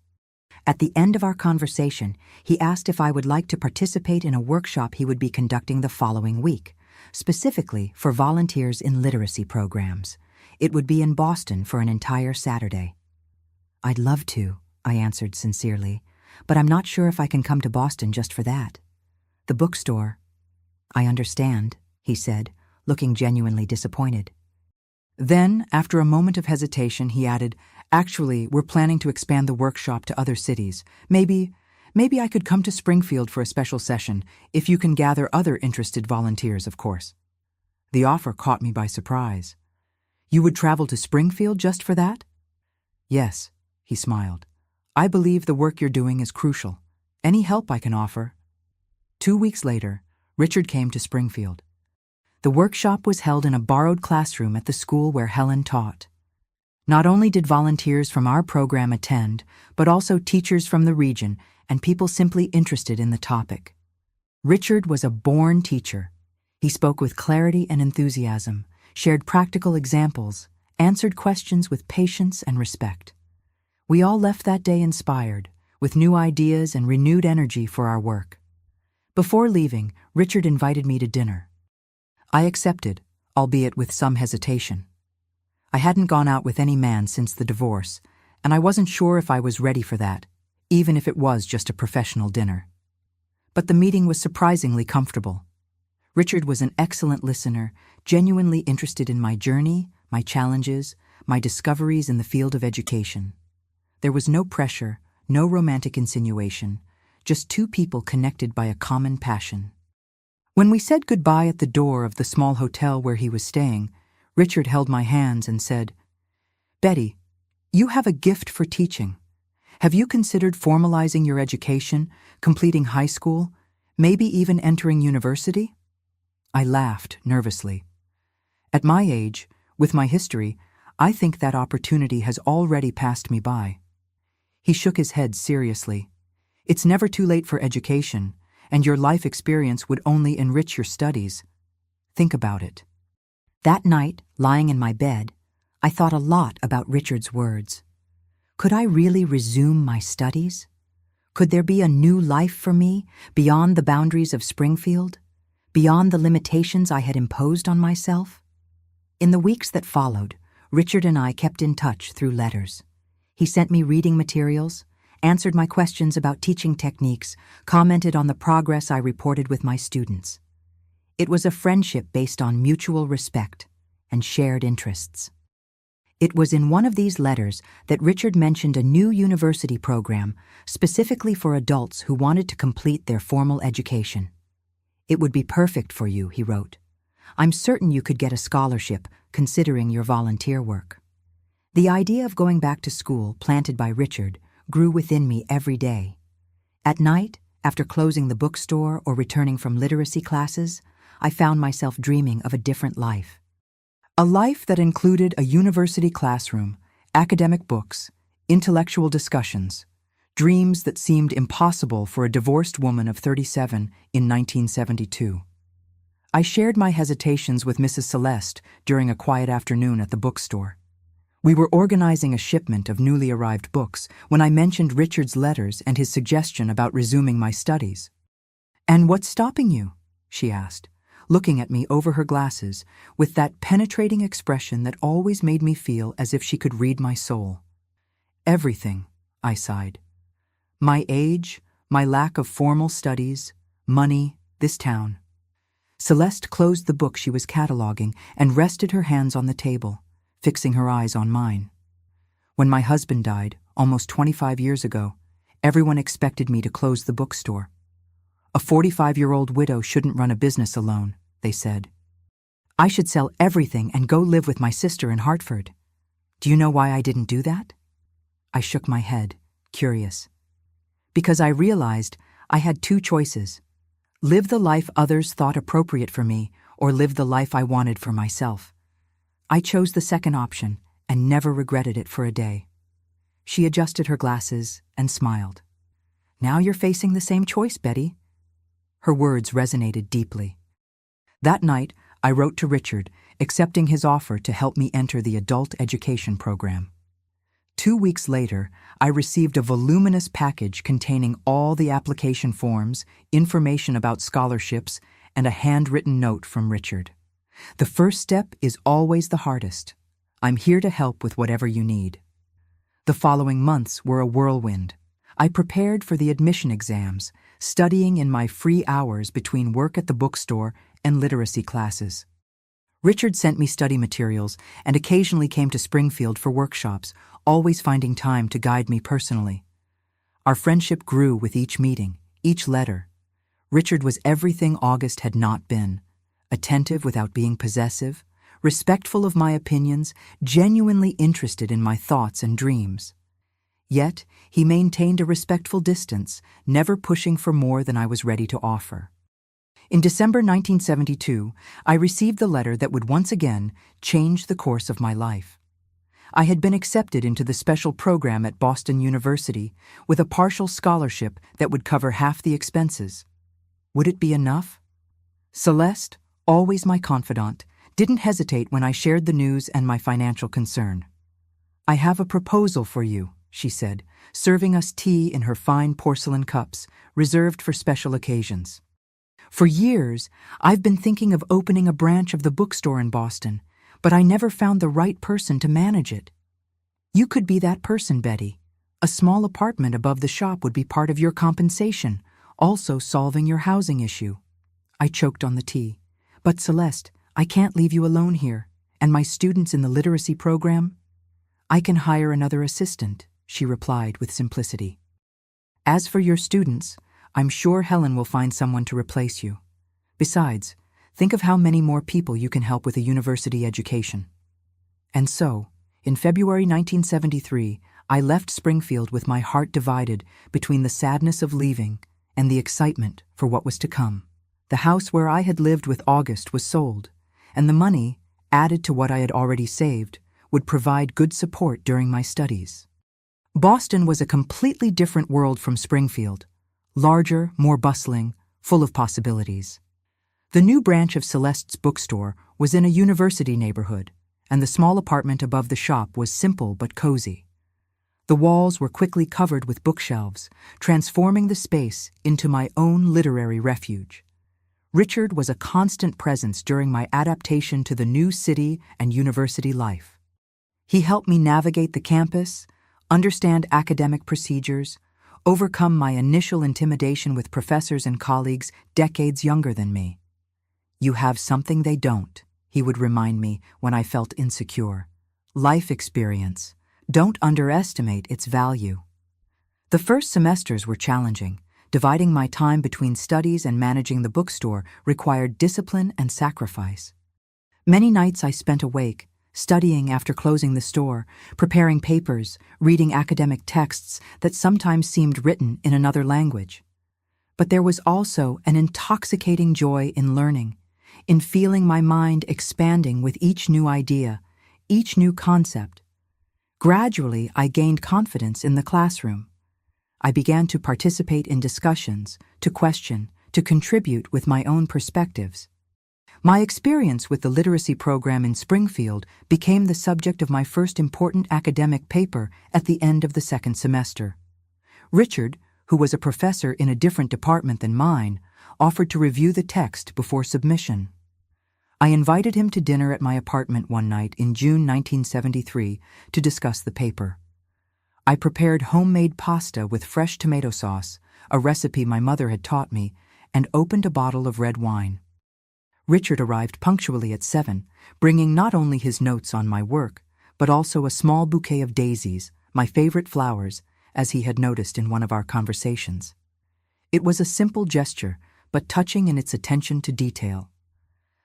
S1: At the end of our conversation, he asked if I would like to participate in a workshop he would be conducting the following week, specifically for volunteers in literacy programs. It would be in Boston for an entire Saturday. "I'd love to," I answered sincerely, "but I'm not sure if I can come to Boston just for that. The bookstore—" "I understand," he said, looking genuinely disappointed. Then, after a moment of hesitation, he added, "Actually, we're planning to expand the workshop to other cities. Maybe I could come to Springfield for a special session, if you can gather other interested volunteers, of course." The offer caught me by surprise. "You would travel to Springfield just for that?" "Yes," he smiled. "I believe the work you're doing is crucial. Any help I can offer." 2 weeks later, Richard came to Springfield. The workshop was held in a borrowed classroom at the school where Helen taught. Not only did volunteers from our program attend, but also teachers from the region and people simply interested in the topic. Richard was a born teacher. He spoke with clarity and enthusiasm, shared practical examples, answered questions with patience and respect. We all left that day inspired, with new ideas and renewed energy for our work. Before leaving, Richard invited me to dinner. I accepted, albeit with some hesitation. I hadn't gone out with any man since the divorce, and I wasn't sure if I was ready for that, even if it was just a professional dinner. But the meeting was surprisingly comfortable. Richard was an excellent listener, genuinely interested in my journey, my challenges, my discoveries in the field of education. There was no pressure, no romantic insinuation, just 2 people connected by a common passion. When we said goodbye at the door of the small hotel where he was staying, Richard held my hands and said, "Betty, you have a gift for teaching. Have you considered formalizing your education, completing high school, maybe even entering university?" I laughed nervously. At my age, with my history, I think that opportunity has already passed me by. He shook his head seriously. "It's never too late for education, and your life experience would only enrich your studies. Think about it." That night, lying in my bed, I thought a lot about Richard's words. Could I really resume my studies? Could there be a new life for me beyond the boundaries of Springfield, beyond the limitations I had imposed on myself? In the weeks that followed, Richard and I kept in touch through letters. He sent me reading materials, answered my questions about teaching techniques, commented on the progress I reported with my students. It was a friendship based on mutual respect and shared interests. It was in one of these letters that Richard mentioned a new university program specifically for adults who wanted to complete their formal education. "It would be perfect for you," he wrote. "I'm certain you could get a scholarship, considering your volunteer work." The idea of going back to school, planted by Richard, grew within me every day. At night, after closing the bookstore or returning from literacy classes, I found myself dreaming of a different life. A life that included a university classroom, academic books, intellectual discussions, dreams that seemed impossible for a divorced woman of 37 in 1972. I shared my hesitations with Mrs. Celeste during a quiet afternoon at the bookstore. We were organizing a shipment of newly arrived books when I mentioned Richard's letters and his suggestion about resuming my studies. "And what's stopping you?" she asked, looking at me over her glasses with that penetrating expression that always made me feel as if she could read my soul. "Everything," I sighed. "My age, my lack of formal studies, money, this town." Celeste closed the book she was cataloging and rested her hands on the table, fixing her eyes on mine. "When my husband died, almost 25 years ago, everyone expected me to close the bookstore. A 45-year-old widow shouldn't run a business alone, they said. I should sell everything and go live with my sister in Hartford. Do you know why I didn't do that?" I shook my head, curious. "Because I realized I had two choices: live the life others thought appropriate for me, or live the life I wanted for myself. I chose the second option and never regretted it for a day." She adjusted her glasses and smiled. "Now you're facing the same choice, Betty." Her words resonated deeply. That night, I wrote to Richard, accepting his offer to help me enter the adult education program. 2 weeks later, I received a voluminous package containing all the application forms, information about scholarships, and a handwritten note from Richard. "The first step is always the hardest. I'm here to help with whatever you need." The following months were a whirlwind. I prepared for the admission exams, studying in my free hours between work at the bookstore and literacy classes. Richard sent me study materials and occasionally came to Springfield for workshops, always finding time to guide me personally. Our friendship grew with each meeting, each letter. Richard was everything August had not been: attentive without being possessive, respectful of my opinions, genuinely interested in my thoughts and dreams. Yet, he maintained a respectful distance, never pushing for more than I was ready to offer. In December 1972, I received the letter that would once again change the course of my life. I had been accepted into the special program at Boston University with a partial scholarship that would cover half the expenses. Would it be enough? Celeste, always my confidant, didn't hesitate when I shared the news and my financial concern. "I have a proposal for you," she said, serving us tea in her fine porcelain cups, reserved for special occasions. "For years, I've been thinking of opening a branch of the bookstore in Boston, but I never found the right person to manage it. You could be that person, Betty. A small apartment above the shop would be part of your compensation, also solving your housing issue." I choked on the tea. "But Celeste, I can't leave you alone here, and my students in the literacy program?" "I can hire another assistant," she replied with simplicity. "As for your students, I'm sure Helen will find someone to replace you. Besides, think of how many more people you can help with a university education." And so, in February 1973, I left Springfield with my heart divided between the sadness of leaving and the excitement for what was to come. The house where I had lived with August was sold, and the money, added to what I had already saved, would provide good support during my studies. Boston was a completely different world from Springfield. Larger, more bustling, full of possibilities. The new branch of Celeste's bookstore was in a university neighborhood, and the small apartment above the shop was simple but cozy. The walls were quickly covered with bookshelves, transforming the space into my own literary refuge. Richard was a constant presence during my adaptation to the new city and university life. He helped me navigate the campus, understand academic procedures, overcome my initial intimidation with professors and colleagues decades younger than me. "You have something they don't," he would remind me when I felt insecure. "Life experience. Don't underestimate its value." The first semesters were challenging. Dividing my time between studies and managing the bookstore required discipline and sacrifice. Many nights I spent awake, studying after closing the store, preparing papers, reading academic texts that sometimes seemed written in another language. But there was also an intoxicating joy in learning, in feeling my mind expanding with each new idea, each new concept. Gradually, I gained confidence in the classroom. I began to participate in discussions, to question, to contribute with my own perspectives. My experience with the literacy program in Springfield became the subject of my first important academic paper at the end of the second semester. Richard, who was a professor in a different department than mine, offered to review the text before submission. I invited him to dinner at my apartment one night in June 1973 to discuss the paper. I prepared homemade pasta with fresh tomato sauce, a recipe my mother had taught me, and opened a bottle of red wine. Richard arrived punctually at 7, bringing not only his notes on my work, but also a small bouquet of daisies, my favorite flowers, as he had noticed in one of our conversations. It was a simple gesture, but touching in its attention to detail.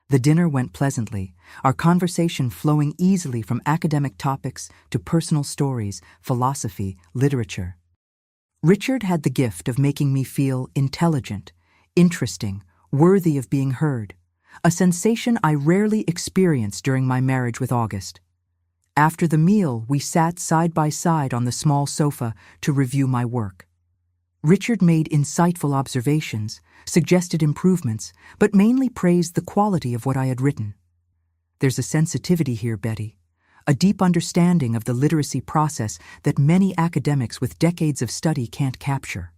S1: The dinner went pleasantly, our conversation flowing easily from academic topics to personal stories, philosophy, literature. Richard had the gift of making me feel intelligent, interesting, worthy of being heard, a sensation I rarely experienced during my marriage with August. After the meal, we sat side by side on the small sofa to review my work. Richard made insightful observations, suggested improvements, but mainly praised the quality of what I had written. "There's a sensitivity here, Betty, a deep understanding of the literacy process that many academics with decades of study can't capture."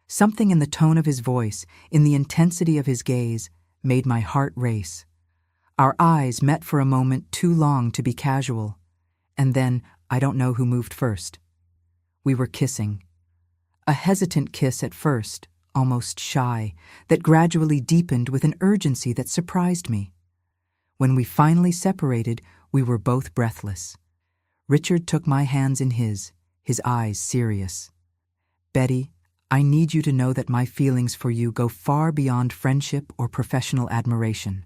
S1: Something in the tone of his voice, in the intensity of his gaze, made my heart race. Our eyes met for a moment too long to be casual, and then I don't know who moved first. We were kissing. A hesitant kiss at first, almost shy, that gradually deepened with an urgency that surprised me. When we finally separated, we were both breathless. Richard took my hands in his eyes serious. "Betty, I need you to know that my feelings for you go far beyond friendship or professional admiration.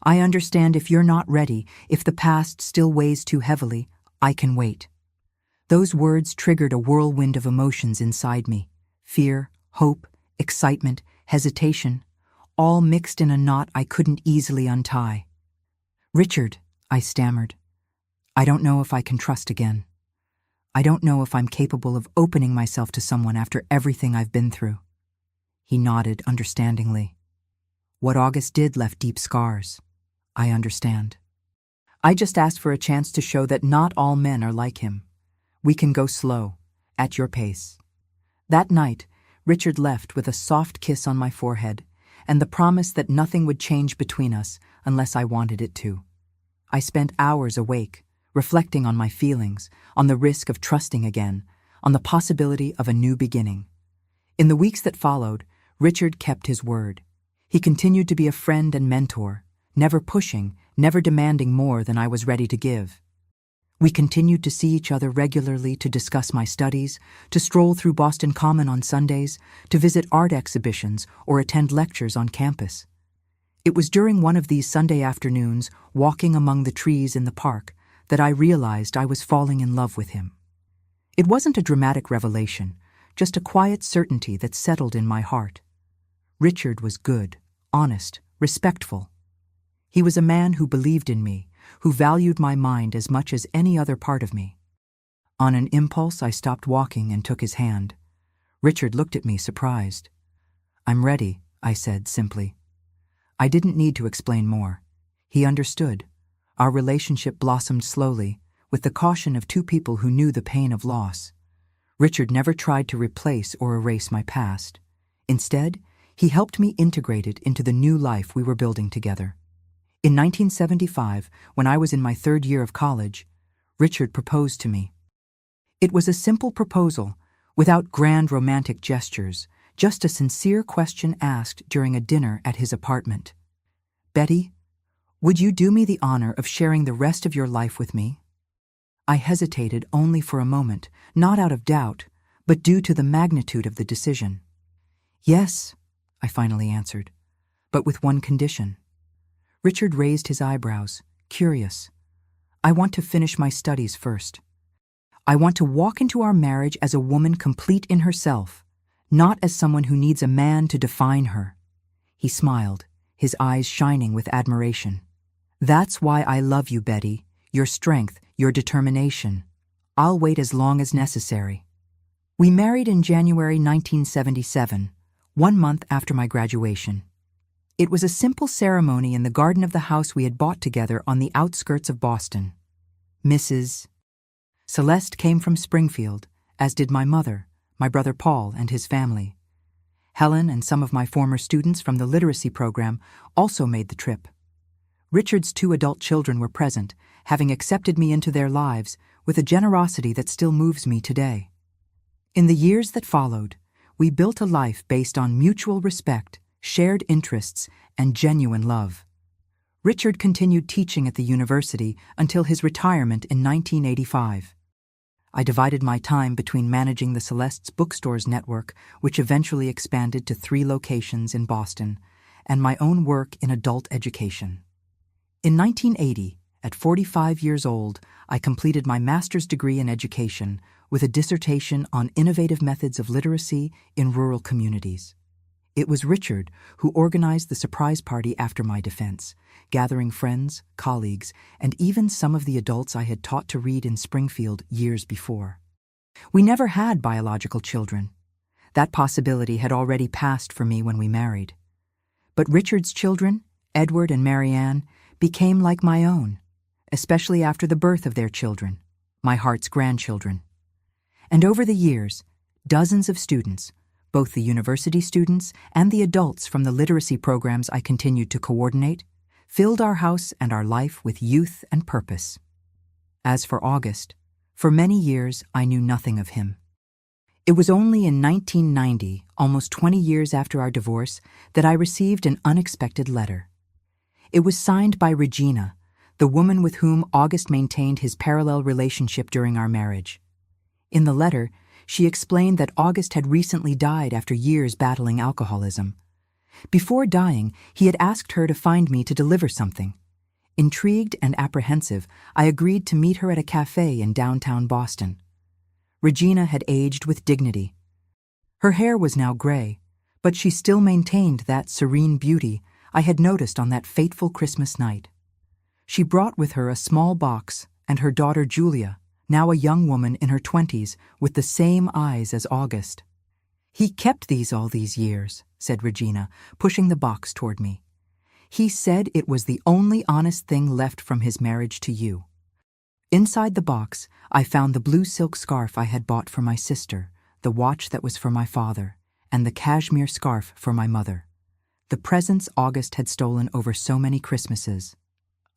S1: I understand if you're not ready, if the past still weighs too heavily, I can wait." Those words triggered a whirlwind of emotions inside me: fear, hope, excitement, hesitation, all mixed in a knot I couldn't easily untie. "Richard," I stammered, "I don't know if I can trust again. I don't know if I'm capable of opening myself to someone after everything I've been through." He nodded understandingly. "What August did left deep scars. I understand. I just asked for a chance to show that not all men are like him. We can go slow, at your pace." That night, Richard left with a soft kiss on my forehead and the promise that nothing would change between us unless I wanted it to. I spent hours awake, reflecting on my feelings, on the risk of trusting again, on the possibility of a new beginning. In the weeks that followed, Richard kept his word. He continued to be a friend and mentor, never pushing, never demanding more than I was ready to give. We continued to see each other regularly to discuss my studies, to stroll through Boston Common on Sundays, to visit art exhibitions or attend lectures on campus. It was during one of these Sunday afternoons, walking among the trees in the park, that I realized I was falling in love with him. It wasn't a dramatic revelation, just a quiet certainty that settled in my heart. Richard was good, honest, respectful. He was a man who believed in me, who valued my mind as much as any other part of me. On an impulse, I stopped walking and took his hand. Richard looked at me, surprised. "I'm ready," I said simply. I didn't need to explain more. He understood. Our relationship blossomed slowly, with the caution of two people who knew the pain of loss. Richard never tried to replace or erase my past. Instead, he helped me integrate it into the new life we were building together. In 1975, when I was in my third year of college, Richard proposed to me. It was a simple proposal, without grand romantic gestures, just a sincere question asked during a dinner at his apartment. "Betty, would you do me the honor of sharing the rest of your life with me?" I hesitated only for a moment, not out of doubt, but due to the magnitude of the decision. "Yes," I finally answered, "but with one condition." Richard raised his eyebrows, curious. "I want to finish my studies first. I want to walk into our marriage as a woman complete in herself, not as someone who needs a man to define her." He smiled, his eyes shining with admiration. "That's why I love you, Betty, your strength, your determination. I'll wait as long as necessary." We married in January 1977, 1 month after my graduation. It was a simple ceremony in the garden of the house we had bought together on the outskirts of Boston. Mrs. Celeste came from Springfield, as did my mother, my brother Paul and his family. Helen and some of my former students from the literacy program also made the trip. Richard's 2 adult children were present, having accepted me into their lives with a generosity that still moves me today. In the years that followed, we built a life based on mutual respect, shared interests, and genuine love. Richard continued teaching at the university until his retirement in 1985. I divided my time between managing the Celeste's bookstores network, which eventually expanded to 3 locations in Boston, and my own work in adult education. In 1980, at 45 years old, I completed my master's degree in education with a dissertation on innovative methods of literacy in rural communities. It was Richard who organized the surprise party after my defense, gathering friends, colleagues, and even some of the adults I had taught to read in Springfield years before. We never had biological children. That possibility had already passed for me when we married. But Richard's children, Edward and Marianne, became like my own, especially after the birth of their children, my heart's grandchildren. And over the years, dozens of students, both the university students and the adults from the literacy programs I continued to coordinate, filled our house and our life with youth and purpose. As for August, for many years I knew nothing of him. It was only in 1990, almost 20 years after our divorce, that I received an unexpected letter. It was signed by Regina, the woman with whom August maintained his parallel relationship during our marriage. In the letter, she explained that August had recently died after years battling alcoholism. Before dying, he had asked her to find me to deliver something. Intrigued and apprehensive, I agreed to meet her at a cafe in downtown Boston. Regina had aged with dignity. Her hair was now gray, but she still maintained that serene beauty I had noticed on that fateful Christmas night. She brought with her a small box and her daughter Julia, now a young woman in her 20s with the same eyes as August. "He kept these all these years," said Regina, pushing the box toward me. "He said it was the only honest thing left from his marriage to you." Inside the box, I found the blue silk scarf I had bought for my sister, the watch that was for my father, and the cashmere scarf for my mother. The presents August had stolen over so many Christmases.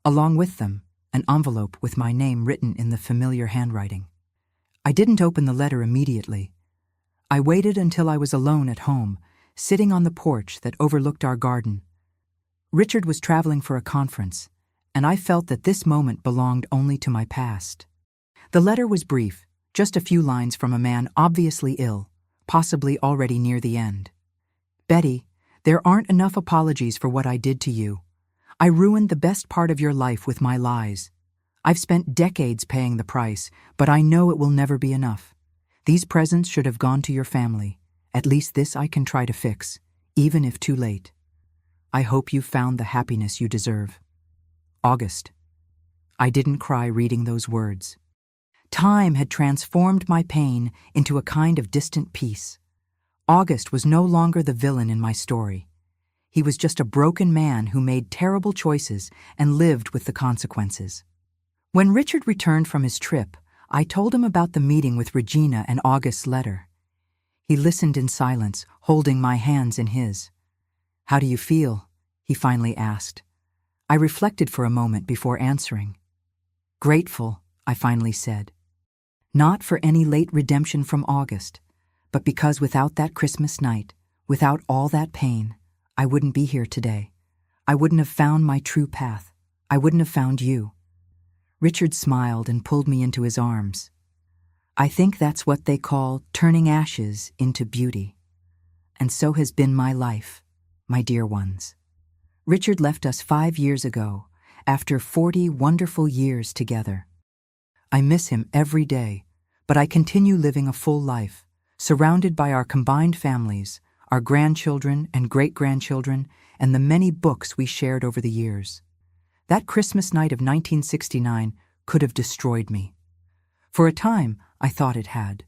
S1: Along with them, an envelope with my name written in the familiar handwriting. I didn't open the letter immediately. I waited until I was alone at home, sitting on the porch that overlooked our garden. Richard was traveling for a conference, and I felt that this moment belonged only to my past. The letter was brief, just a few lines from a man obviously ill, possibly already near the end. "Betty, there aren't enough apologies for what I did to you. I ruined the best part of your life with my lies. I've spent decades paying the price, but I know it will never be enough. These presents should have gone to your family. At least this I can try to fix, even if too late. I hope you've found the happiness you deserve. August." I didn't cry reading those words. Time had transformed my pain into a kind of distant peace. August was no longer the villain in my story. He was just a broken man who made terrible choices and lived with the consequences. When Richard returned from his trip, I told him about the meeting with Regina and August's letter. He listened in silence, holding my hands in his. "How do you feel?" he finally asked. I reflected for a moment before answering. "Grateful," I finally said. Not for any late redemption from August, but because without that Christmas night, without all that pain, I wouldn't be here today. I wouldn't have found my true path. I wouldn't have found you. Richard smiled and pulled me into his arms. I think that's what they call turning ashes into beauty. And so has been my life, my dear ones. Richard left us 5 years ago, after 40 wonderful years together. I miss him every day, but I continue living a full life, surrounded by our combined families, our grandchildren and great-grandchildren, and the many books we shared over the years. That Christmas night of 1969 could have destroyed me. For a time, I thought it had.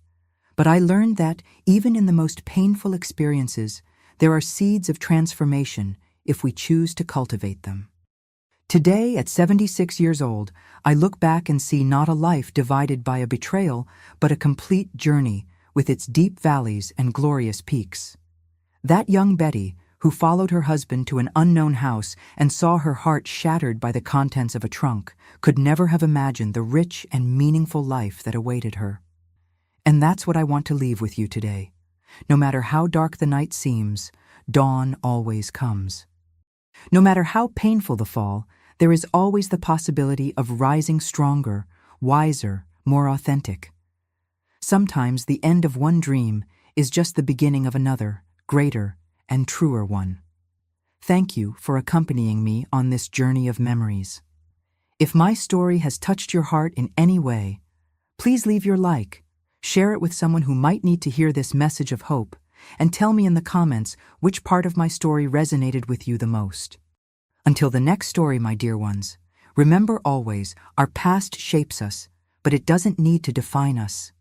S1: But I learned that, even in the most painful experiences, there are seeds of transformation if we choose to cultivate them. Today, at 76 years old, I look back and see not a life divided by a betrayal, but a complete journey with its deep valleys and glorious peaks. That young Betty, who followed her husband to an unknown house and saw her heart shattered by the contents of a trunk, could never have imagined the rich and meaningful life that awaited her. And that's what I want to leave with you today. No matter how dark the night seems, dawn always comes. No matter how painful the fall, there is always the possibility of rising stronger, wiser, more authentic. Sometimes the end of one dream is just the beginning of another, greater and truer one. Thank you for accompanying me on this journey of memories. If my story has touched your heart in any way, please leave your like, share it with someone who might need to hear this message of hope, and tell me in the comments which part of my story resonated with you the most. Until the next story, my dear ones, remember always, our past shapes us, but it doesn't need to define us.